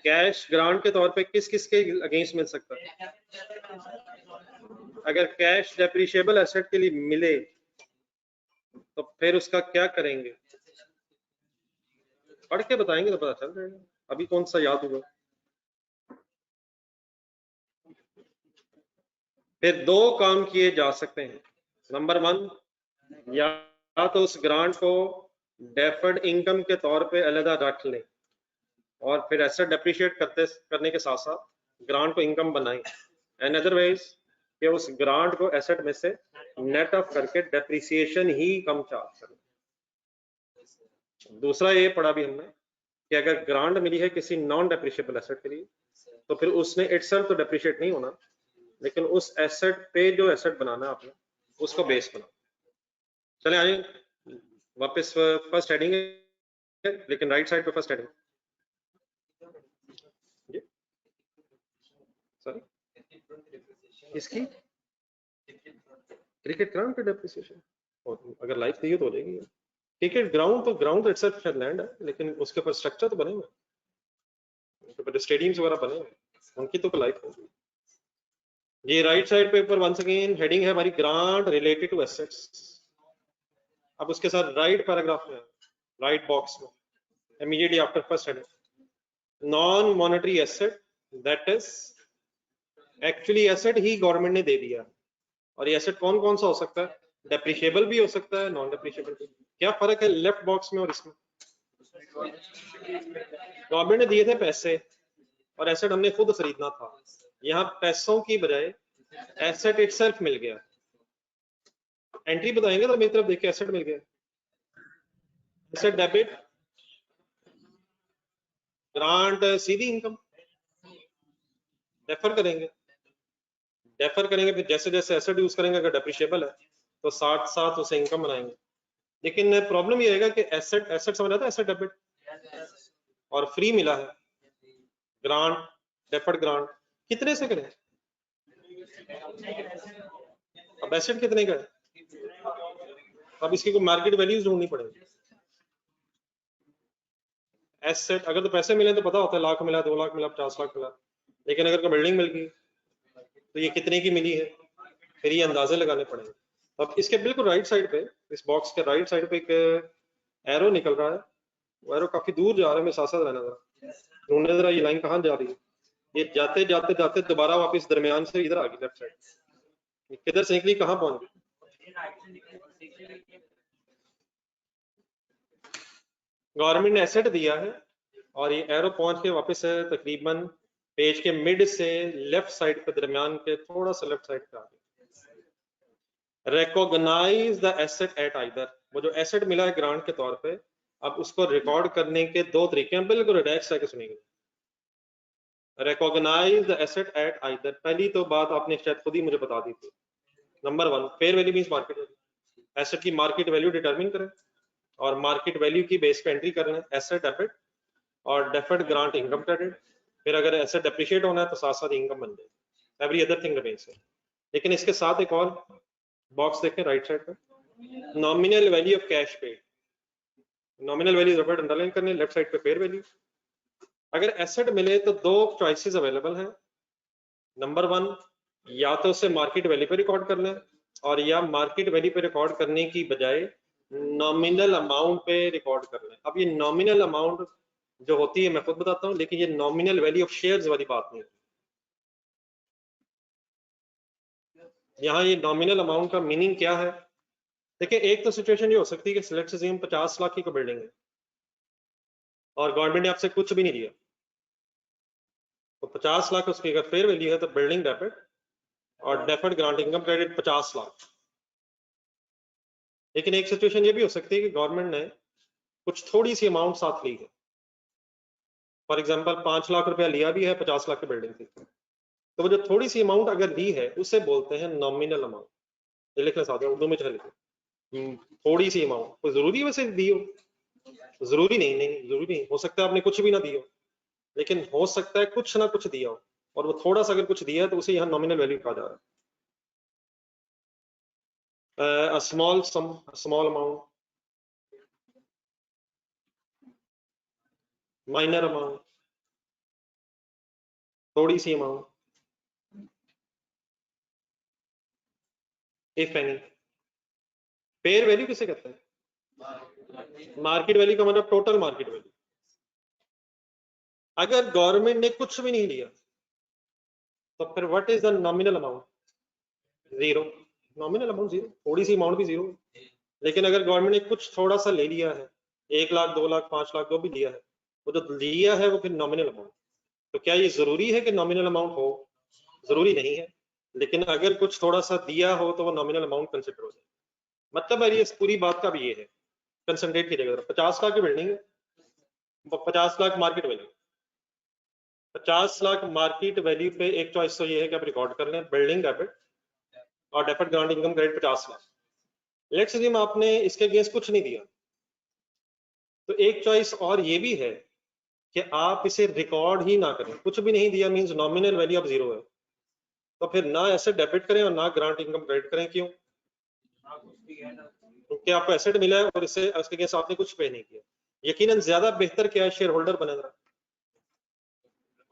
कैश ग्रांट के तौर पे किस किस के अगेंस्ट मिल सकता है? अगर कैश डेप्रिशिएबल एसेट के लिए मिले तो फिर उसका क्या करेंगे? पढ़ के बताएंगे तो पता चल जाएगा, अभी कौन सा याद होगा। फिर दो काम किए जा सकते हैं, नंबर 1, या तो उस ग्रांट को डेफर्ड इनकम के तौर पे अलग रख लें और फिर एसेट डेप्रिशिएट करने के साथ साथ ग्रांट को इनकम बनाएं, एंड अदरवाइज कि उस ग्रांट को एसेट में से नेट ऑफ करके डेप्रिसिएशन ही कम चार्ज करें। दूसरा ये पढ़ा भी हमने कि अगर ग्रांट मिली है किसी नॉन डेप्रिशिएबल एसेट के लिए तो फिर उसने इटसेल्फ तो डेप्रिशिएट नहीं होना, लेकिन उस एसेट पे जो एसेट बनाना है आपने उसको बेस बना। चले आइए वापस फर्स्ट हेडिंग है, लेकिन राइट साइड पे फर्स्ट हेडिंग, सॉरी इसकी क्रिकेट ग्राउंड पे डेप्रिसिएशन, और अगर लाइफ चाहिए तो हो जाएगी। क्रिकेट ग्राउंड तो इटसेल्फ शायद लैंड है, लेकिन उसके ऊपर स्ट्रक्चर तो बने हुए, उसके ऊपर स्टेडियम्स वगैरह बने हुए, उनकी तो लाइफ होगी। ये राइट साइड पे ऊपर वंस अगेन हेडिंग है हमारी ग्रांट रिलेटेड टू एसेट्स। अब उसके साथ राइट पैराग्राफ में, राइट बॉक्स में immediately after first heading, non monetary asset that is actually asset he government ने दे दिया, और ये एसेट कौन कौन सा हो सकता है? डेप्रिशिएबल भी हो सकता है, नॉन डेप्रिशिएबल भी। क्या फर्क है लेफ्ट बॉक्स में और इसमें? गवर्नमेंट ने दिए थे पैसे और एसेट हमने खुद खरीदना था, यहाँ पैसों की बजाय एसेट इटसेल्फ मिल गया। एंट्री बताएंगे तो मेरी तरफ देखिए, एसेट मिल गया, एसेट डेबिट ग्रांट सीधी इनकम, डेफर करेंगे फिर जैसे जैसे एसेट यूज करेंगे, अगर डेप्रिशिएबल है तो साथ साथ उसे इनकम बनाएंगे। लेकिन प्रॉब्लम ये रहेगा कि एसेट समझ आता है, एसेट डेबिट और फ्री मिला है ग्रांट, डेफर्ड ग्रांट, कितने से करें? अब एसेट कितने का है, अब इसकी को मार्केट वैल्यूज ढूंढनी पड़ेगी। एसेट अगर तो पैसे मिले तो पता होता है, लाख मिला, 2 लाख मिला, 50 लाख मिला, लेकिन अगर बिल्डिंग मिल गई तो ये कितने की मिली है, फिर ये अंदाजे लगाने पड़ेंगे। अब इसके बिल्कुल राइट साइड पे, इस बॉक्स के राइट साइड पे एक एरो निकल रहा है, वो एरो काफी दूर जा रहा है, मैं साथ साथ रहना जरा, ढूंढने जरा ये लाइन कहाँ जा रही है। ये जाते जाते जाते दोबारा वापस दरमियान से इधर आ गई लेफ्ट साइड, किधर से निकली, कहाँ पहुंच गई। गवर्नमेंट ने एसेट दिया है और ये एरो पहुंच के वापस है तकरीबन पेज के मिड से लेफ्ट साइड पे, दरमियान के थोड़ा सा लेफ्ट साइड पे आ गया। Recognize the asset at either, वो जो एसेट मिला है ग्रांट के तौर पे, अब उसको रिकॉर्ड करने के 2 तरीके हैं, बिल्कुल रिलैक्स है कि सुनिएगा। Recognize the asset at either, पहली तो बात आपने शायद खुद ही मुझे बता दी थी। Number 1, fair value means market value, asset की मार्केट वैल्यू डिटरमिन करें और मार्केट वैल्यू की बेस पे एंट्री करना है, एसेट डेबिट और डेफर्ड ग्रांट इनकम क्रेडिट। फिर अगर एसेट डेप्रिशिएट होना है तो साथ साथ इनकम बन जाए, एवरी अदर थिंग रिमेंस है। लेकिन इसके साथ एक और बॉक्स देखें राइट साइड पे, nominal value of cash paid, nominal value rubber underline करने, लेफ्ट साइड पे फेयर वैल्यू। अगर एसेट मिले तो 2 चॉइसेस अवेलेबल हैं। नंबर 1, या तो उसे मार्केट वैल्यू पे रिकॉर्ड करना है, और या मार्केट वैल्यू पे रिकॉर्ड करने की बजाय नॉमिनल अमाउंट पे रिकॉर्ड करना है। अब ये नॉमिनल अमाउंट जो होती है मैं खुद बताता हूँ, लेकिन ये नॉमिनल वैल्यू ऑफ शेयर्स वाली बात नहीं है। यहाँ ये नॉमिनल अमाउंट का मीनिंग क्या है, देखिए एक तो सिचुएशन ये हो सकती है कि लेट्स अज्यूम 50 लाख की कोई बिल्डिंग है और गवर्नमेंट ने आपसे कुछ भी नहीं दिया, तो 50 लाख उसकी अगर फेयर वैल्यू है तो बिल्डिंग डेबिट और deferred grant income credit 50 lakh. लेकिन एक सिचुएशन ये भी हो सकती है कि गवर्नमेंट ने कुछ थोड़ी सी अमाउंट साथ ली है, फॉर एग्जांपल 5 लाख रुपया लिया भी है, 50 लाख की बिल्डिंग थी, तो वो जो थोड़ी सी अमाउंट अगर ली है उसे बोलते हैं नॉमिनल अमाउंट। ये लिखना चाहते हैं उर्दू में, लिखे थोड़ी सी अमाउंट, कोई जरूरी है वैसे दी हो, जरूरी नहीं, जरूरी नहीं, हो सकता है आपने कुछ भी ना दिया हो, लेकिन हो सकता है कुछ ना कुछ दिया हो, और वो थोड़ा सा अगर कुछ दिया है तो उसे यहाँ नॉमिनल वैल्यू कहा जा रहा है। Small sum, small amount, minor amount, थोड़ी सी amount, if any. Fair value किसे कहते हैं, मार्केट वैल्यू का मतलब टोटल मार्केट वैल्यू। अगर गवर्नमेंट ने कुछ भी नहीं दिया तो फिर what is the nominal amount, 0, nominal amount 0, थोड़ी सी अमाउंट भी 0। लेकिन अगर गवर्नमेंट ने कुछ थोड़ा सा ले लिया है, 1 लाख 2 लाख 5 लाख जो भी लिया है, वो जो लिया है वो फिर नॉमिनल अमाउंट। तो क्या ये जरूरी है कि नॉमिनल अमाउंट हो, जरूरी नहीं है, लेकिन अगर कुछ थोड़ा सा दिया हो तो वो नॉमिनल अमाउंट कंसिडर हो जाए। मतलब है ये पूरी बात का भी ये है, कंसंट्रेट कीजिएगा। 50 लाख की बिल्डिंग है, 50 lakh market value, 50 lakh market value पे एक चॉइस तो ये है कि आप रिकॉर्ड कर लें बिल्डिंग डेबिट और deferred grant income credit 50 lakh. Let's assume आपने इसके अगेंस्ट कुछ नहीं दिया, तो एक चॉइस और ये भी है कि आप इसे रिकॉर्ड ही ना करें, कुछ भी नहीं दिया मींस नॉमिनल वैल्यू अब 0 है, तो फिर ना ऐसे डेबिट करें और ना ग्रांट इनकम क्रेडिट करें। क्यों? क्योंकि आपको एसेट मिला है और इससे उसके अगेंस्ट आपने कुछ पे नहीं किया। यकीनन ज्यादा बेहतर क्या है, शेयर होल्डर बने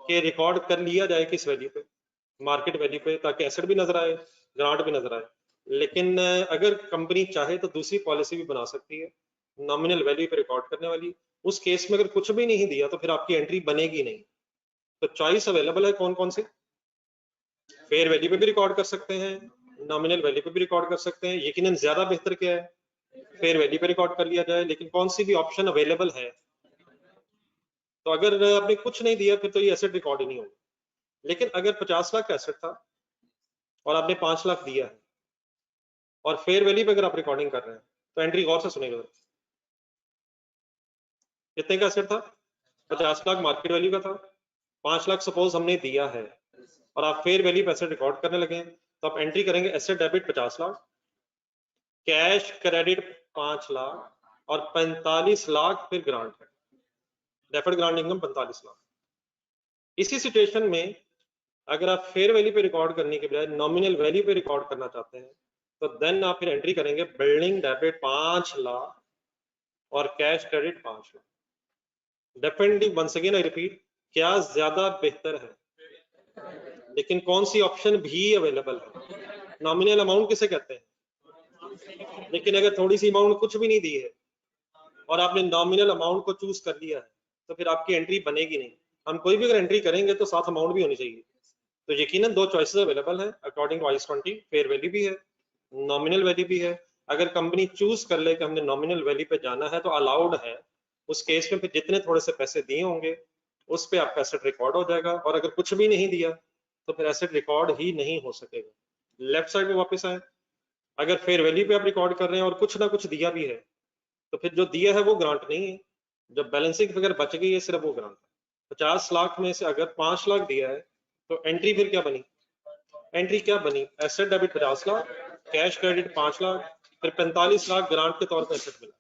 कि रिकॉर्ड कर लिया जाए किस वैल्यू पे, मार्केट वैल्यू पे, ताकि एसेट भी नजर आए, ग्रांट भी नजर आए। लेकिन अगर कंपनी चाहे तो दूसरी पॉलिसी भी बना सकती है नॉमिनल वैल्यू पे रिकॉर्ड करने वाली। उस केस में अगर कुछ भी नहीं दिया तो फिर आपकी एंट्री बनेगी नहीं। तो चॉइस अवेलेबल है कौन कौन सी, फेयर वैल्यू पे भी रिकॉर्ड कर सकते हैं, नॉमिनल वैल्यू पे भी रिकॉर्ड कर सकते हैं। यकीनन ज्यादा बेहतर क्या है, फेयर वैल्यू पे रिकॉर्ड कर लिया जाए, लेकिन कौन सी भी ऑप्शन अवेलेबल है। तो अगर आपने कुछ नहीं दिया फिर तो ये एसेट रिकॉर्ड ही नहीं होगा। लेकिन अगर 50 लाख का एसेट था और आपने 5 लाख दिया है और फेयर वैल्यू पे अगर आप रिकॉर्डिंग कर रहे हैं तो एंट्री गौर से सुनेगा। कितने का एसेट था, 50 लाख मार्केट वैल्यू का था, 5 लाख सपोज हमने दिया है और आप फेयर वैल्यू पे एसेट रिकॉर्ड करने लगे, तो आप एंट्री करेंगे asset debit 50 lakh, cash credit 5 lakh और 45 लाख फिर ग्रांट है, डेफर्ड ग्रांट इनकम 45 लाख। इसी सिचुएशन में अगर आप फेयर वैल्यू पे रिकॉर्ड करने के बजाय नॉमिनल वैल्यू पे रिकॉर्ड करना चाहते हैं तो देन आप फिर एंट्री करेंगे बिल्डिंग डेबिट 5 लाख और cash credit 5 lakh. Definitely once again I repeat, क्या ज्यादा बेहतर है, लेकिन कौन सी ऑप्शन भी अवेलेबल है? नॉमिनल अमाउंट किसे कहते हैं? लेकिन अगर थोड़ी सी अमाउंट कुछ भी नहीं दी है और आपने नॉमिनल अमाउंट को चूज कर लिया है तो फिर आपकी एंट्री बनेगी नहीं। हम कोई भी अगर एंट्री करेंगे तो साथ अमाउंट भी होनी चाहिए। तो यकीनन दो चॉइसेस अवेलेबल है according to IAS 20, fair value भी है, नॉमिनल वैल्यू भी है। अगर कंपनी चूज कर ले कि हमने नॉमिनल वैल्यू पे जाना है तो अलाउड है। उस केस में फिर जितने थोड़े से पैसे दिए होंगे उस पे आपका एसेट रिकॉर्ड हो जाएगा, और अगर कुछ भी नहीं दिया तो फिर एसेट रिकॉर्ड ही नहीं हो सकेगा। लेफ्ट साइड में वापस आए, अगर फेयर वैल्यू पे आप रिकॉर्ड कर रहे हैं और कुछ ना कुछ दिया भी है तो फिर जो दिया है वो ग्रांट नहीं है, जब बैलेंसिंग फिगर बच गई है सिर्फ वो ग्रांट है। 50 लाख में से अगर 5 लाख दिया है तो एंट्री फिर क्या बनी? एंट्री क्या बनी? Asset debit 50 lakh, cash credit 5 lakh, फिर 45 लाख ग्रांट के तौर पर एसेट मिला।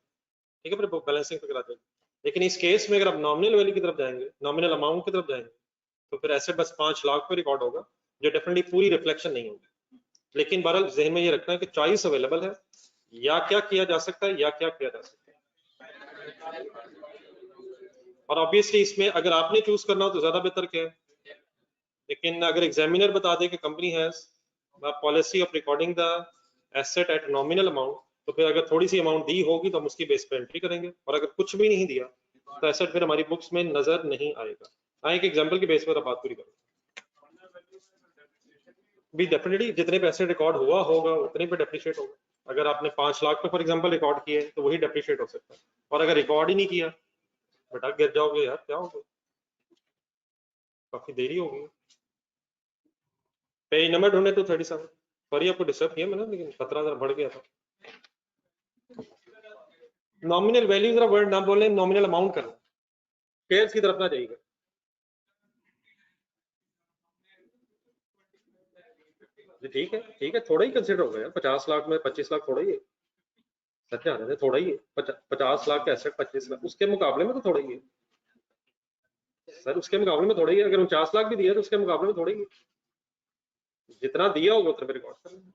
ठीक है, फिर बैलेंसिंग फिगर आ जाएगी। लेकिन इस केस में अगर आप नॉमिनल वैल्यू की तरफ जाएंगे, नॉमिनल अमाउंट की तरफ जाएंगे, तो फिर एसेट बस 5 लाख पे रिकॉर्ड होगा, जो डेफिनेटली पूरी रिफ्लेक्शन नहीं होगी। लेकिन बहरहाल जहन में ये रखना है कि चॉइस अवेलेबल है, या क्या किया जा सकता है या क्या किया जा सकता है। और ऑब्वियसली इसमें अगर आपने चूज करना हो तो ज्यादा बेहतर क्या है, लेकिन अगर एग्जामिनर बता दे कि company has policy of recording the asset eight nominal amount, तो फिर अगर थोड़ी सी अमाउंट दी होगी तो हम उसकी बेस पे एंट्री करेंगे, और अगर कुछ भी नहीं दिया तो एसेट फिर हमारी बुक्स में नजर नहीं आएगा। हाँ, एक एग्जाम्पल की बेस पर बात पूरी करो भी, डेफिनेटली जितने पैसे रिकॉर्ड हुआ होगा उतने पे डेप्रिशिएट होगा। अगर आपने 5 लाख पे फॉर एग्जांपल रिकॉर्ड किए तो वही डेप्रिशिएट हो सकता है, और अगर रिकॉर्ड ही नहीं किया बेटा गिर जाओगे यार, क्या होगा, काफी देरी होगी। पेज नंबर ढूंढे 237, सॉरी आपको डिस्टर्ब किया मैंने, लेकिन खतरा जरा बढ़ गया था। नॉमिनल वैल्यू जरा वर्ड ना बोले, नॉमिनल अमाउंट करना, शेयर्स की तरफ ना जाइएगा। ठीक है, थोड़ा ही कंसिडर होगा यार, 50 लाख में 25 लाख थोड़ा ही है, सच जाने दे, थोड़ा ही है। 50 लाख का एसेट 25 लाख, उसके मुकाबले में तो थोड़ा ही है सर, उसके मुकाबले में थोड़ा ही है। अगर 49 लाख भी दिया तो उसके मुकाबले में थोड़ा ही है, जितना दिया होगा उतना रिकॉर्ड कर लेंगे।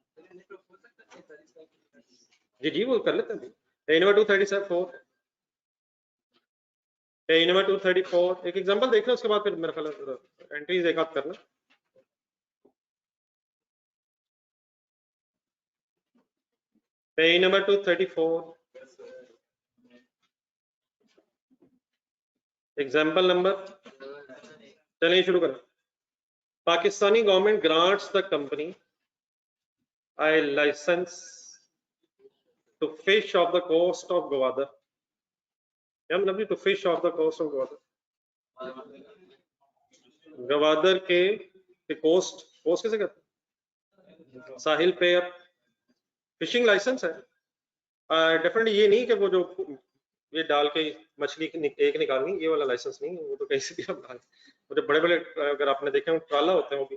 जी वो कर लेते हैं। पेज नंबर 234, पेज नंबर 234 एक एग्जांपल देख लो, उसके बाद फिर मेरा ख्याल एंट्रीज एक हाथ करना। पेज नंबर 234, एग्जांपल नंबर, चलिए शुरू करें। Pakistani government grants the company a license to fish off the coast of Gwadar। क्या मतलब to fish off the coast of Gwadar? Gwadar के कोस्ट, कोस्ट कैसे कहते हैं, साहिल पे फिशिंग लाइसेंस है। डेफिनेटली ये नहीं कि वो जो ये डाल के मछली एक निकालनी, ये वाला लाइसेंस नहीं है, वो तो कहीं से भी आप डाल, वो जो बड़े बड़े अगर आपने देखे हो ट्राला होते हैं वो भी,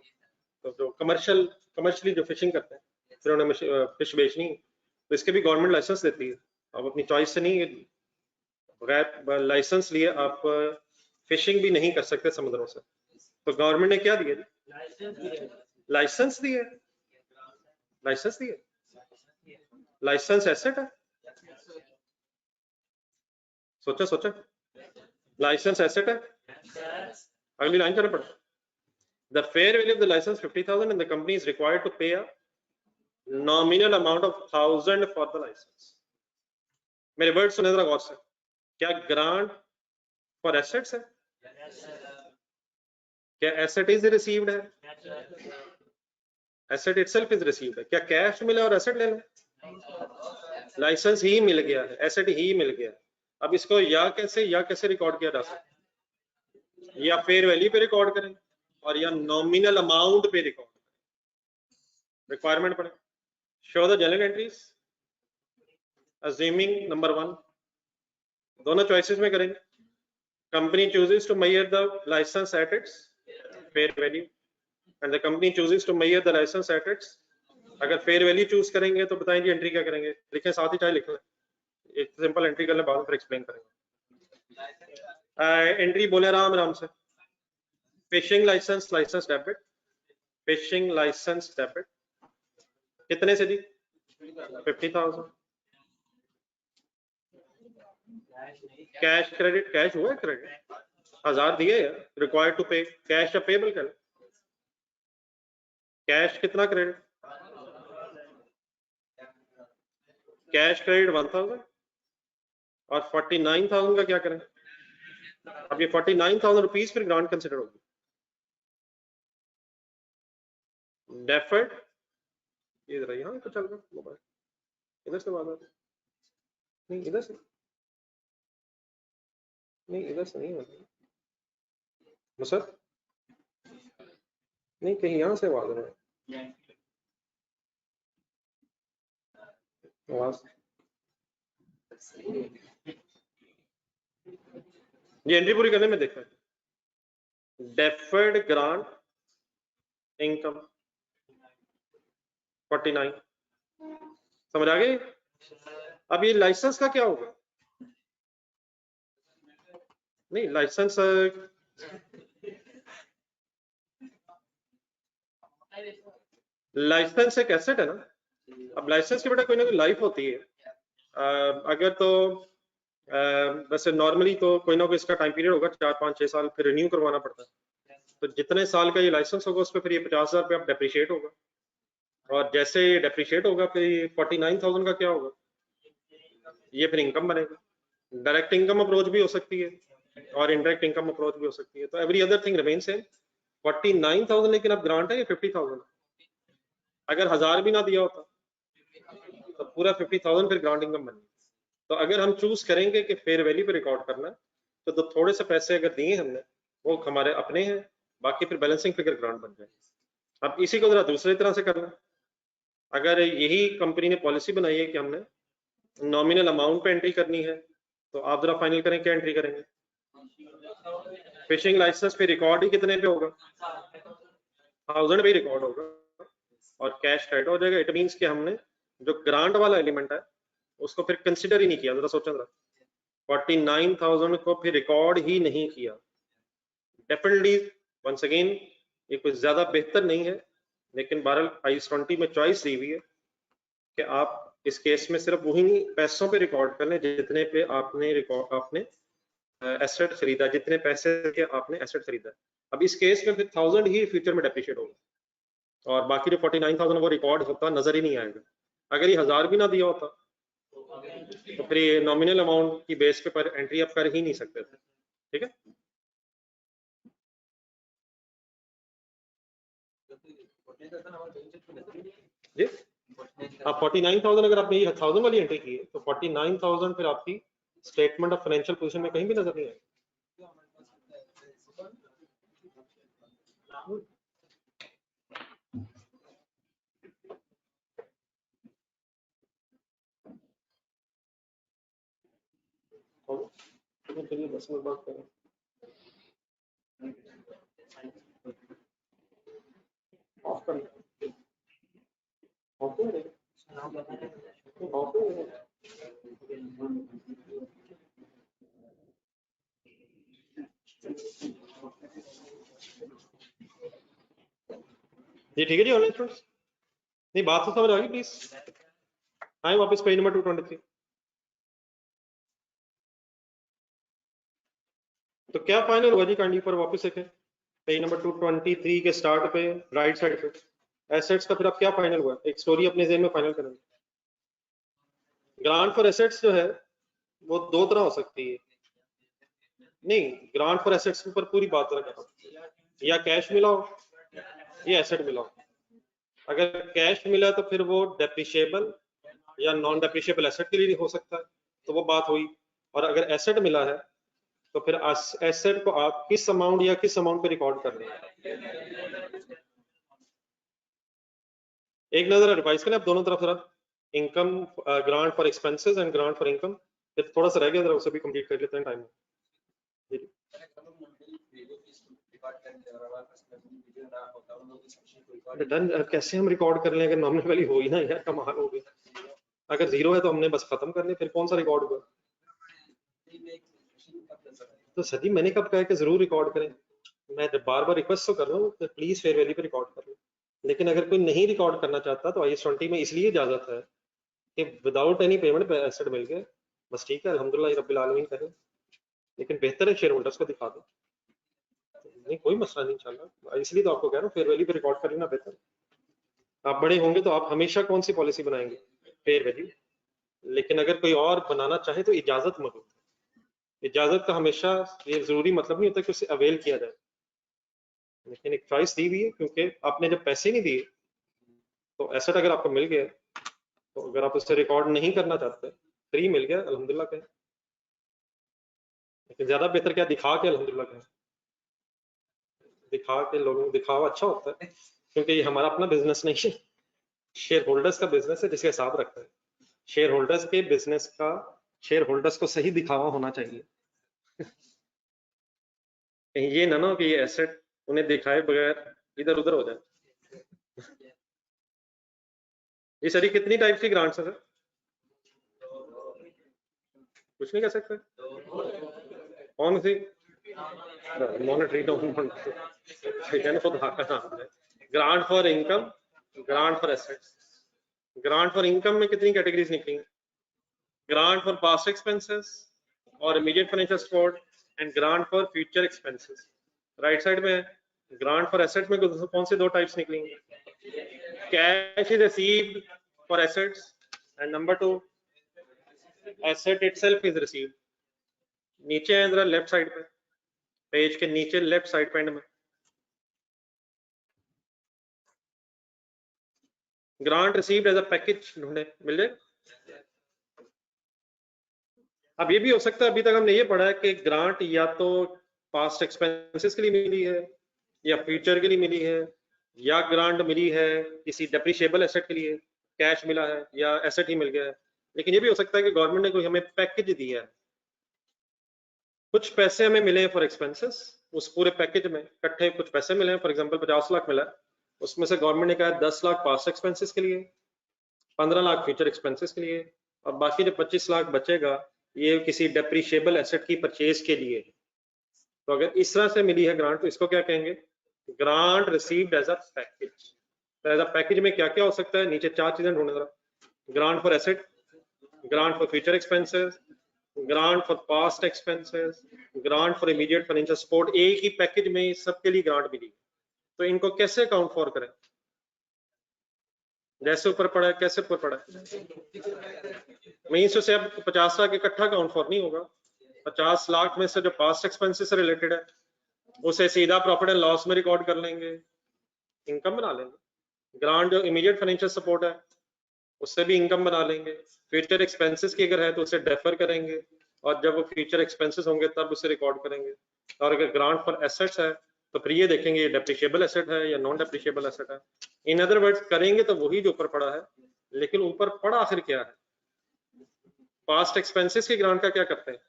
तो जो कमर्शियली जो फिशिंग करते हैं फिर उन्हें फिश बेचनी, तो इसके भी गवर्नमेंट लाइसेंस देती है। आप अपनी चॉइस से नहीं, बगैर लाइसेंस लिए आप फिशिंग भी नहीं कर सकते समुद्रों से। तो गवर्नमेंट ने क्या दिया? लाइसेंस दिए, लाइसेंस दिए, लाइसेंस एसेट है। सोचा सोचा, लाइसेंस एसेट है। अगली लाइन करना पड़ता, the fair value of the license 50,000 and the company is required to pay a nominal amount of 1,000 for the license। मेरे वर्ड सुने जरा गौर से, क्या ग्रांट फॉर एसेट्स है? क्या एसेट इज रिसीव्ड है? एसेट इटसेल्फ इज रिसीव्ड है। क्या कैश मिला और एसेट ले लो? लाइसेंस ही मिल गया है, एसेट ही मिल गया। अब इसको या कैसे रिकॉर्ड किया जा सकता है, या फेयर वैल्यू पे रिकॉर्ड करें और या नॉमिनल अमाउंट पे रिकॉर्ड करें। रिक्वायरमेंट पड़े, show the journal entries assuming number 1, दोनों चॉइसेस में करेंगे। Company chooses to measure the license at its fair value and the company chooses to measure the license at its, अगर फेयर वैल्यू चूज करेंगे तो बताएं जी एंट्री क्या करेंगे, लिखें साथ ही चाहे लिख लें, एक सिंपल एंट्री कर लें, बाद में फिर एक्सप्लेन करेंगे। एंट्री बोले आराम से, fishing license, license debit, fishing license debit कितने से जी? 50,000। कैश क्रेडिट, कैश हुआ है क्रेडिट, 1000 दिए रिक्वायर्ड टू पे, कैश या पेबल कर, कैश कितना क्रेडिट? कैश क्रेडिट 1000 और 49,000 का क्या करें? अब ये 49,000 रुपीज फिर ग्रांट कंसिडर होगी। डेफर्ड इधर यहाँ तो चल रहा मोबाइल, इधर से बात आती नहीं, इधर से नहीं, इधर से नहीं होती सर, नहीं कहीं यहाँ से आवाज है, आवाज ये एंट्री पूरी करने में देखा डेफर्ड ग्रांट इनकम 49, समझ आ गई? अब ये लाइसेंस का क्या होगा? नहीं लाइसेंस लाइसेंस एक एसेट है ना। अब लाइसेंस की बेटा कोई ना कोई लाइफ होती है, अगर तो वैसे नॉर्मली तो कोई ना कोई इसका टाइम पीरियड होगा 4 5 6 साल, फिर रिन्यू करवाना पड़ता है। तो जितने साल का ये लाइसेंस होगा उस पर फिर ये 50,000 रुपये डेप्रिशिएट होगा, और जैसे डेप्रिशिएट होगा फिर 49,000 का क्या होगा, ये फिर इनकम बनेगा। डायरेक्ट इनकम अप्रोच भी हो सकती है और इनडायरेक्ट इनकम अप्रोच भी हो सकती है, तो every other thing remain same. 49,000 लेकिन अब ग्रांट है ये 50,000, अगर 1000 भी ना दिया होता तो पूरा 50,000 फिर ग्रांट इनकम बनेगी। तो अगर हम चूज करेंगे कि फेयर वैल्यू पे रिकॉर्ड करना है तो थोड़े से पैसे अगर दिए हमने वो हमारे अपने हैं, बाकी फिर बैलेंसिंग फिगर ग्रांट बन जाए। अब इसी को जरा दूसरी तरह से करना, अगर यही कंपनी ने पॉलिसी बनाई है कि हमने नॉमिनल अमाउंट पे एंट्री करनी है, तो आप जरा फाइनल करें क्या एंट्री करेंगे। फिशिंग लाइसेंस पे रिकॉर्ड ही कितने पे होगा, 1000 पे रिकॉर्ड होगा और कैश क्रेडिट हो जाएगा। इट मींस कि हमने जो ग्रांट वाला एलिमेंट है उसको फिर कंसिडर ही नहीं किया, जरा सोचो जरा, 49,000 को फिर रिकॉर्ड ही नहीं किया। डेफिनेटली वंस अगेन ये कुछ ज्यादा बेहतर नहीं है, लेकिन बहरहाल IS 20 में चॉइस दी हुई है कि आप इस केस में सिर्फ वही पैसों पे रिकॉर्ड कर लें जितने पे आपने एसेट खरीदा, जितने पैसे के आपने एसेट खरीदा। अब इस केस में फिर 1000 ही फ्यूचर में डेप्रिशिएट होगा और बाकी जो 49,000 वो रिकॉर्ड होता नजर ही नहीं आएगा। अगर ये 1000 भी ना दिया होता तो फिर ये नॉमिनल अमाउंट की बेस पे पर एंट्री आप कर ही नहीं सकते थे। ठीक है, जी आप 49,000 अगर आपने 1000 वाली एंट्री की है तो 49,000 फिर आपकी स्टेटमेंट ऑफ फाइनेंशियल पोजीशन में कहीं भी नजर नहीं आएगी। चलिए 10 मिनट बात करें। ऑफ कर ऑफ कर ऑफ कर जी ठीक है जी ऑनलाइन स्टूडेंट्स, नहीं बात तो समझ आ गई, प्लीज आए वापस पेज नंबर 223। तो क्या फाइनल हुआ जी काइंडली पर वापस देखें पेज नंबर 223 के स्टार्ट पे राइट साइड पे एसेट्स का फिर अब क्या फाइनल हुआ, एक स्टोरी अपने ज़हन में फाइनल करेंगे। ग्रांट फॉर एसेट्स जो है वो दो तरह हो सकती है, नहीं ग्रांट फॉर एसेट्स के ऊपर पूरी बात कर रहा हूं, या कैश मिला हो या एसेट मिला हो। अगर कैश मिला तो फिर वो डेप्रिशिएबल या नॉन डेप्रिशिएबल एसेट के लिए हो सकता है, तो वो बात हुई। और अगर एसेट मिला है तो फिर एसेट को आप किस अमाउंट या किस अमाउंट पे रिकॉर्ड कर रहे हैं। एक नजर रिवाइज करें आप दोनों तरफ जरा, income grant for expenses and grant for income, फिर थोड़ा सा रह गया जरा उसे भी कंप्लीट कर लेते हैं टाइम में। डन, कैसे हम रिकॉर्ड कर लें अगर नॉमिनल वैल्यू हो ही ना यार, कमाल हो गया। अगर जीरो है तो हमने बस खत्म कर लिया, फिर कौन सा रिकॉर्ड हुआ। तो सदी मैंने कब कहा कि जरूर रिकॉर्ड करें, मैं बार बार रिक्वेस्ट तो कर रहा हूँ प्लीज फेयर वैल्यू पे रिकॉर्ड कर लें। लेकिन अगर कोई नहीं रिकॉर्ड करना चाहता तो IAS 20 में इसलिए इजाजत है कि विदाउट एनी पेमेंट एसेट मिल गए, बस ठीक है, अल्हम्दुलिल्लाह रब्बिल आलमीन करें, लेकिन बेहतर है शेयर होल्डर्स को दिखा दो, नहीं कोई मसला नहीं चल रहा, इसलिए तो आपको कह रहा हूँ फेयर वैल्यू पे रिकॉर्ड कर लेना बेहतर। आप बड़े होंगे तो आप हमेशा कौन सी पॉलिसी बनाएंगे? Fair value. लेकिन अगर कोई और बनाना चाहे तो इजाजत मौजूद है। इजाजत का हमेशा ये जरूरी मतलब नहीं होता कि उसे अवेल किया जाए, लेकिन एक चॉइस दी हुई है, क्योंकि आपने जब पैसे नहीं दिए तो एसेट अगर आपको मिल गया तो अगर आप उससे रिकॉर्ड नहीं करना चाहते, फ्री मिल गया अल्हम्दुलिल्लाह कहें, लेकिन ज्यादा बेहतर क्या दिखा के अल्हम्दुलिल्लाह कहें, दिखा के लोगों को दिखावा अच्छा होता है, क्योंकि ये हमारा अपना बिजनेस नहीं है, शेयर होल्डर्स का बिजनेस है जिसका हिसाब रखता है। शेयर होल्डर्स के बिजनेस का शेयर होल्डर्स को सही दिखावा होना चाहिए। कहीं ये ना हो कि ये एसेट उन्हें दिखाए बगैर इधर उधर हो जाए। ये सारी कितनी टाइप की ग्रांट्स है सर? कुछ नहीं कह सकते कौन सी? Monetary grant for income, grant for assets. Grant for income में कितनी कैटेगरीज निकली? ग्रांट फॉर पास्ट एक्सपेंसेस और immediate financial support and grant for future expenses. Right side में ग्रांट फॉर एसेट्स में कौन से दो टाइप्स निकलेंगे? Cash is received for assets and number 2 asset itself is received. नीचे है जरा लेफ्ट साइड पे, पेज के नीचे लेफ्ट साइड पे में grant received as a package ढूंढे, मिल जाए। अब ये भी हो सकता है, अभी तक हमने ये पढ़ा है कि ग्रांट या तो पास्ट एक्सपेंसेस के लिए मिली है या फ्यूचर के लिए मिली है, या ग्रांट मिली है किसी डेप्रिशिएबल एसेट के लिए, कैश मिला है या एसेट ही मिल गया है। लेकिन ये भी हो सकता है कि गवर्नमेंट ने कोई हमें पैकेज दिया है, कुछ पैसे हमें मिले हैं फॉर एक्सपेंसेस, उस पूरे पैकेज में इकट्ठे कुछ पैसे मिले हैं, फॉर एग्जांपल 50 लाख मिला है, उसमें से गवर्नमेंट ने कहा 10 लाख पास्ट एक्सपेंसेस के लिए, 15 लाख फ्यूचर एक्सपेंसेस के लिए, और बाकी जो 25 लाख बचेगा ये किसी डेप्रिशिएबल एसेट की परचेज के लिए। तो अगर इस तरह से मिली है ग्रांट तो इसको क्या कहेंगे? Grant received as a package. तो एज अ पैकेज में क्या क्या हो सकता है? नीचे 4 चीजें ढूंढने जरा। Grant for asset, grant for future expenses, grant for past expenses, grant for immediate financial support. एक ही पैकेज में सबके लिए ग्रांट मिली, तो इनको कैसे अकाउंट फॉर करें? जैसे ऊपर पड़ा है, कैसे ऊपर पड़ा है? मीन्स से अब 50 लाख इकट्ठा अकाउंट फॉर नहीं होगा, 50 लाख में से जो पास्ट एक्सपेंसेस से रिलेटेड है उसे सीधा प्रॉफिट एंड लॉस में रिकॉर्ड कर लेंगे, इनकम बना लेंगे। ग्रांट जो इमीडिएट फाइनेंशियल सपोर्ट है उससे भी इनकम बना लेंगे। फ्यूचर एक्सपेंसेस की अगर है तो उसे डेफर करेंगे, और जब वो फ्यूचर एक्सपेंसेस होंगे तब उसे रिकॉर्ड करेंगे। और अगर ग्रांट फॉर एसेट्स है तो फिर ये देखेंगे ये डेप्रिशिएबल एसेट है या नॉन डेप्रिशिएबल एसेट है। इन अदर वर्ड्स करेंगे तो वही जो ऊपर पड़ा है, लेकिन ऊपर पड़ा आखिर क्या है? पास्ट एक्सपेंसेस की ग्रांट का क्या करते हैं?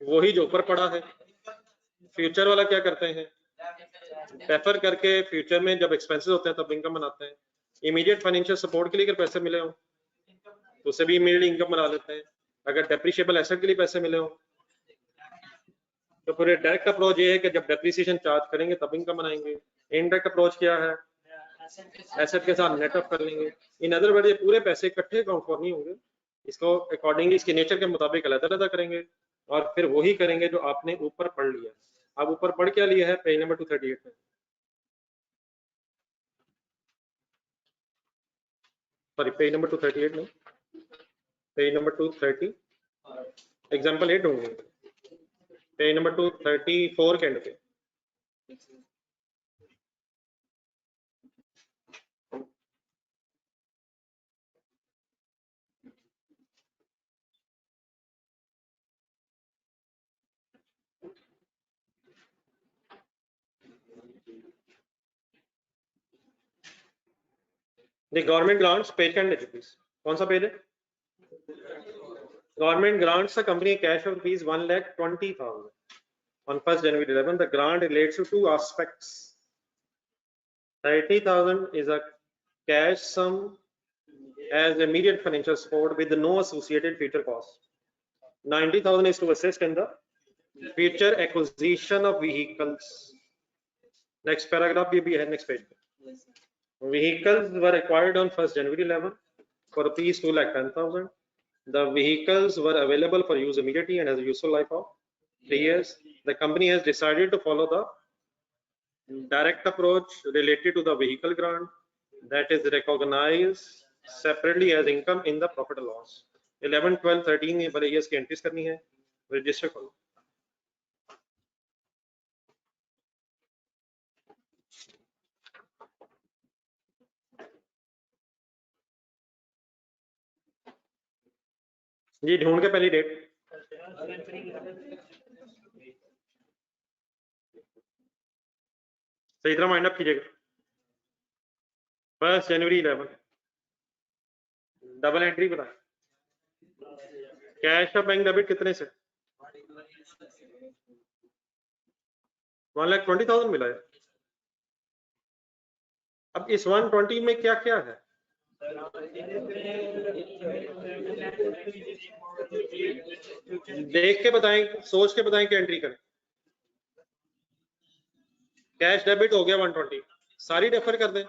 वही जो ऊपर पड़ा है। फ्यूचर वाला क्या करते हैं? डेफर करके फ्यूचर में जब एक्सपेंसेस होते हैं तब इनकम बनाते हैं। इमीडिएट फाइनेंशियल सपोर्ट के लिए अगर पैसे मिले हो तो उसे भी इमीडिएट इनकम बना लेते हैं। अगर डेप्रिशिएबल एसेट के लिए पैसे मिले हो तो पूरे डायरेक्ट अप्रोच ये है कि जब डेप्रिसिएशन चार्ज करेंगे तब इनकम बनाएंगे। इनडायरेक्ट अप्रोच क्या है? एसेट के साथ नेट ऑफ कर लेंगे। इन अदर वर्ड ये पूरे पैसे इकट्ठे अकाउंट फॉर नहीं होंगे, इसको अकॉर्डिंगली इसके नेचर के मुताबिक अलग-अलग करेंगे और फिर वही करेंगे जो आपने ऊपर पढ़ लिया। अब ऊपर पढ़ क्या लिया है पेज नंबर 238 में? सॉरी पेज नंबर 238 में, पेज नंबर 230 एग्जांपल 8 होंगे, पेज नंबर 234 के एंड पे। The government grants page can please. कौन सा पेज है? Government grants a company cash of rupees 1,20,000 on 1st January 11. The grant relates to two aspects. 30,000 is a cash sum as immediate financial support with no associated future cost. 90,000 is to assist in the future acquisition of vehicles. Next paragraph भी है next page पे. Vehicles were acquired on 1st January 11 for rupees 2,10,000. The vehicles were available for use immediately and has a useful life of 3 years. The company has decided to follow the direct approach related to the vehicle grant that is recognized separately as income in the profit and loss. 11, 12, 13 ये बड़े years की entries करनी है, register करो. जी ढूंढ के पहली date सही तरह माइंड अप कीजिएगा. 1 जनवरी 11 डबल एंट्री बता. कैश और बैंक डेबिट कितने से? 1,20,000 मिला है. अब इस 120 में क्या क्या है? देख के बताएं, सोच के बताएं कि एंट्री करें. कैश डेबिट हो गया 120, सारी रेफर कर दें.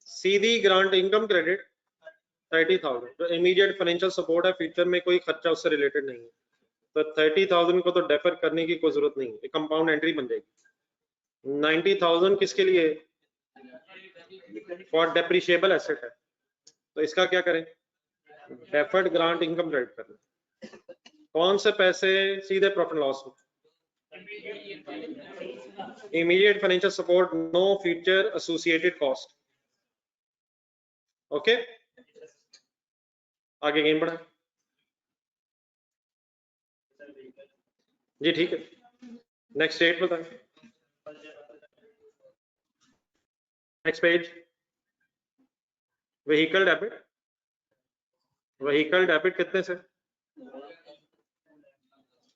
सीधी ग्रांट इनकम क्रेडिट 30,000 जो इमीडिएट फाइनेंशियल सपोर्ट है, फ्यूचर में कोई खर्चा उससे रिलेटेड नहीं है, तो 30,000 को तो डेफर करने की कोई जरूरत नहीं है, कंपाउंड एंट्री बन जाएगी. 90,000 किसके लिए? फॉर डेप्रिशिएबल एसेट है, तो इसका क्या करें? डेफर्ड ग्रांट इनकम क्रेडिट करें. कौन से पैसे सीधे प्रॉफिट लॉस में? Immediate financial support, no future associated cost. Okay, आगे गेम बढ़ाएं. जी ठीक है, नेक्स्ट डेट बताएं. Next page. Vehicle debit. Vehicle debit कितने से?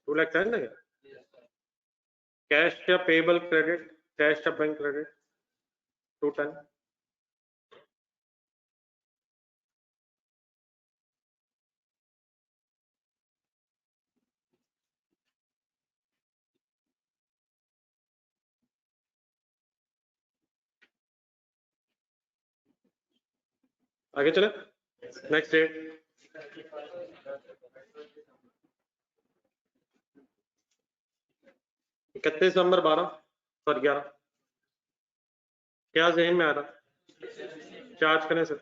2,10,000 है. कैश या पेबल क्रेडिट? कैश या बैंक क्रेडिट? 210. आगे चले. Next date. इकतीस नवंबर 12 और 11. क्या जहन में आ रहा? चार्ज करने से.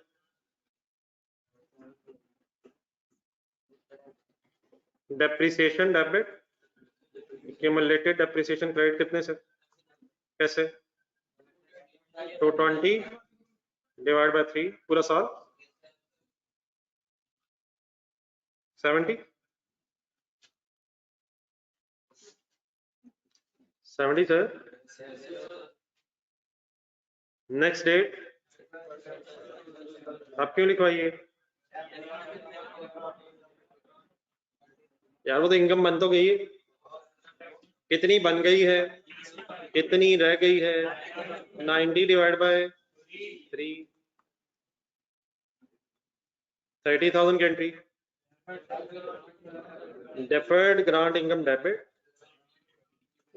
Depreciation debit, accumulated depreciation credit कितने से? कैसे? 220 डिवाइड बाय 3 पूरा साल 70 सर. नेक्स्ट डेट आप क्यों लिखवाइए यार? वो तो इनकम बन तो गई है, कितनी बन गई है, कितनी रह गई है? 90 डिवाइड बाय 3, 30,000 की entry. Deferred grant income debit,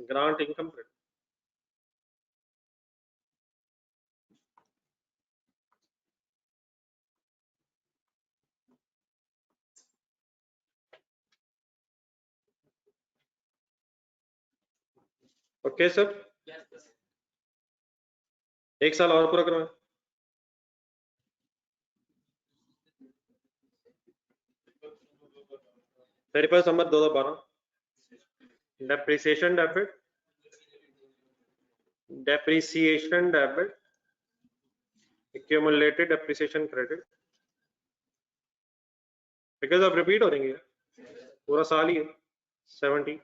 grant income credit. Okay sir, एक साल और पूरा करवाएं. मेरे पास number 2012. Depreciation debit, depreciation debit, accumulated depreciation credit. Because अब रिपीट हो रहेंगे, पूरा साल ही है. 70.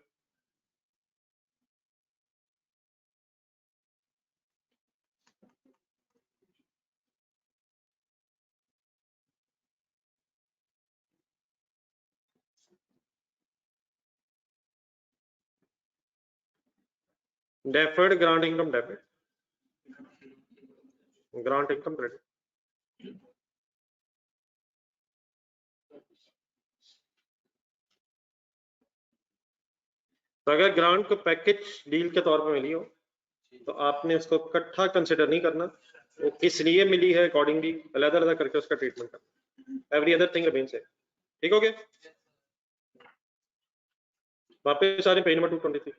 Deferred grant income debit, grant income credit. तो अगर ग्रांट को पैकेज डील के तौर पे मिली हो तो आपने उसको इकट्ठा कंसिडर नहीं करना, वो किस लिए मिली है अकॉर्डिंगली अलग अलग करके उसका ट्रीटमेंट करना। Every other thing remains same. ठीक हो गया? वापस आ रहे पेज नंबर 223।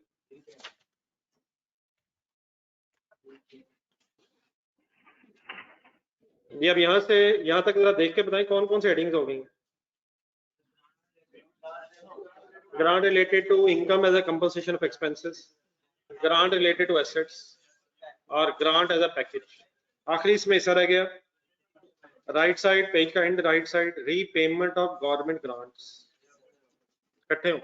ये अब यहाँ से यहाँ तक जरा देख के बताएं कौन कौन से हेडिंग्स हो गई। Grant related to income as a compensation of expenses, grant related to assets और ग्रांट एज अ पैकेज। आखिरी इसमें हिस्सा रह गया राइट साइड पेज का end, right side repayment of government grants. इकट्ठे हो?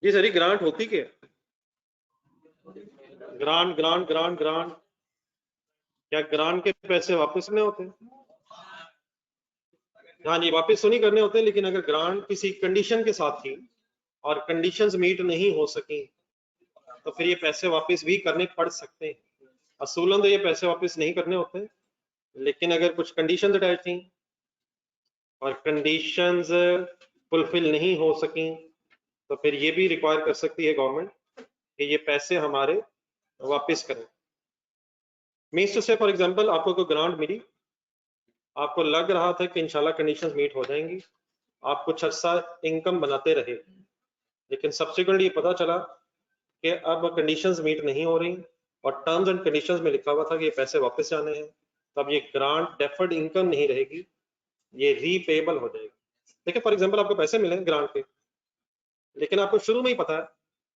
जी सर, ग्रांट होती क्या? ग्रांट ग्रांट ग्रांट ग्रांट, क्या ग्रांट के पैसे वापस नहीं होते? हाँ जी, वापस तो नहीं करने होते, लेकिन अगर ग्रांट किसी कंडीशन के साथ थी और कंडीशंस मीट नहीं हो सकी तो फिर ये पैसे वापस भी करने पड़ सकते हैं। असूलन तो ये पैसे वापस नहीं करने होते, लेकिन अगर कुछ कंडीशंस अटैच थी और कंडीशंस फुलफिल नहीं हो सकी तो फिर ये भी रिक्वायर कर सकती है गवर्नमेंट कि ये पैसे हमारे वापस करें। मीन्स टू से फॉर एग्जांपल आपको कोई ग्रांट मिली, आपको लग रहा था कि इंशाल्लाह कंडीशंस मीट हो जाएंगी, आप कुछ अर्सा इनकम बनाते रहे, लेकिन सब्सिक्वेंटली ये पता चला कि अब कंडीशंस मीट नहीं हो रही और टर्म्स एंड कंडीशंस में लिखा हुआ था कि ये पैसे वापस जाने हैं, तब ये ग्रांट डेफर्ड इनकम नहीं रहेगी, ये रीपेबल हो जाएगी। देखिए फॉर एग्जांपल आपको पैसे मिले ग्रांट के, लेकिन आपको शुरू में ही पता है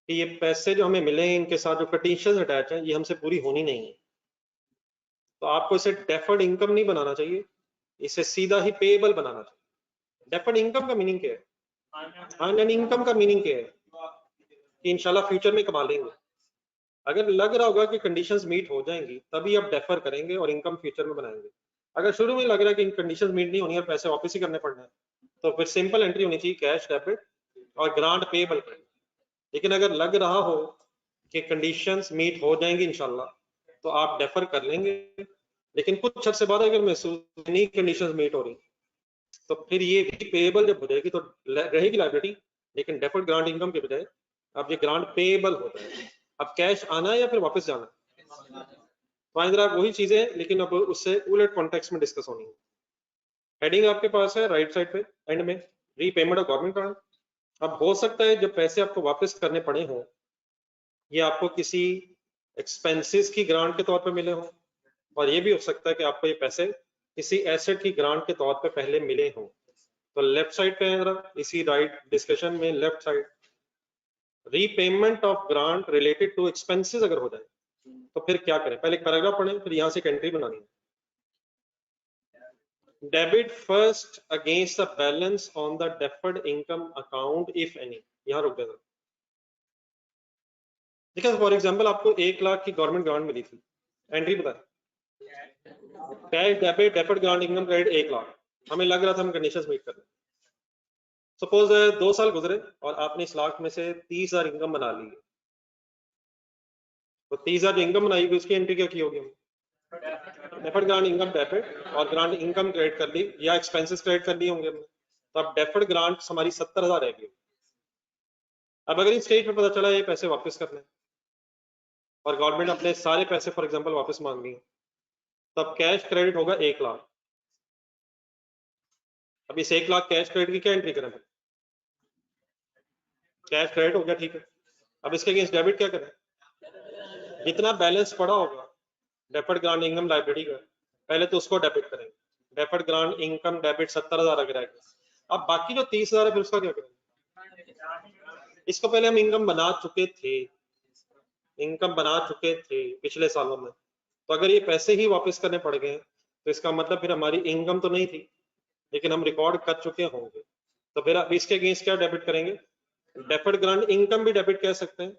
कि ये पैसे जो हमें मिले इनके साथ जो कंडीशंस अटैच हैं ये हमसे पूरी होनी नहीं है, तो आपको इसे डेफर्ड इनकम नहीं बनाना चाहिए, इसे सीधा ही पेएबल बनाना चाहिए। डेफर्ड इनकम का मीनिंग क्या है? अर्न इनकम का मीनिंग क्या है? कि इंशाल्लाह फ्यूचर में कमा लेंगे। अगर लग रहा होगा कि कंडीशंस मीट हो जाएंगी तभी आप डेफर करेंगे और इनकम फ्यूचर में बनाएंगे। अगर शुरू में लग रहा है कि इन कंडीशंस मीट नहीं होनी और पैसे वापस ही करने पड़ने हैं तो फिर सिंपल एंट्री होनी चाहिए कैश डेबिट और ग्रांट पेएबल। लेकिन अगर लग रहा हो कि कंडीशंस मीट हो जाएंगी इंशाल्लाह तो आप डेफर कर लेंगे, लेकिन कुछ अर्से बाद अगर महसूस नहीं कंडीशंस मीट हो रही तो फिर ये भी पेएबल जब हो जाएगी तो रहेगी लायबिलिटी, लेकिन डेफर्ड ग्रांट इनकम के बजाय अब ये ग्रांट पेएबल होता है। अब कैश आना है या फिर वापस जाना है, तो जरा वही चीजें लेकिन अब उससे उलट कॉन्टेक्स्ट में डिस्कस होनी है। हेडिंग आपके पास है राइट साइड पे एंड में, रीपेमेंट ऑफ गवर्नमेंट ग्रांट। अब हो सकता है जब पैसे आपको वापस करने पड़े हों ये आपको किसी एक्सपेंसेस की ग्रांट के तौर पे मिले हों, और ये भी हो सकता है कि आपको ये पैसे किसी एसेट की ग्रांट के तौर पे पहले मिले हों। तो लेफ्ट साइड पे जरा इसी राइट डिस्कशन में left side repayment of grant related to expenses अगर हो जाए तो फिर क्या करें? पहले पैराग्राफ पढ़ें, फिर यहाँ से एक एंट्री बनानी है। Debit first against the balance on the deferred income account if any. यहाँ रुक जाएगा। देखिए फॉर एग्जांपल आपको 1 लाख की गवर्नमेंट ग्रांट मिली थी, एंट्री बताए cash debit deferred grant income credit 1 lakh, हमें लग रहा था हम कंडीशंस मीट कर रहे हैं। सपोज 2 साल गुजरे और आपने इस लाख में से 30,000 इनकम बना ली है, तो 30,000 इनकम बनाई उसकी एंट्री क्या की होगी? डेफर्ड ग्रांट इनकम डेबिट और ग्रांट इनकम क्रेडिट कर ली या एक्सपेंसेस क्रेडिट कर लिए होंगे हमने, तो अब डेफर्ड ग्रांट हमारी 70,000 रह गई। अब अगर इस स्टेज पे पता चला ये पैसे वापस करने और गवर्नमेंट अपने सारे पैसे फॉर एग्जांपल वापस मांग रही है, तब कैश क्रेडिट होगा 1 लाख। अब इस 1 लाख कैश क्रेडिट की क्या एंट्री करें? कैश क्रेडिट हो गया, ठीक है। अब इसके अगेंस्ट डेबिट क्या करें? जितना बैलेंस पड़ा होगा डेफर्ड ग्रांट इनकम लाइबिलिटी का पहले तो उसको डेबिट करेंगे। डेफर्ड ग्रांट इनकम डेबिट 70,000 अगर आएगा, अब बाकी जो 30,000 है फिर उसका क्या करेंगे? इसको पहले हम इनकम बना चुके थे, पिछले सालों में, तो अगर ये पैसे ही वापस करने पड़ गए तो इसका मतलब फिर हमारी इनकम तो नहीं थी लेकिन हम रिकॉर्ड कर चुके होंगे, तो फिर अब इसके अगेंस्ट क्या डेबिट करेंगे? डेफर्ड ग्रांट इनकम भी डेबिट कह सकते हैं,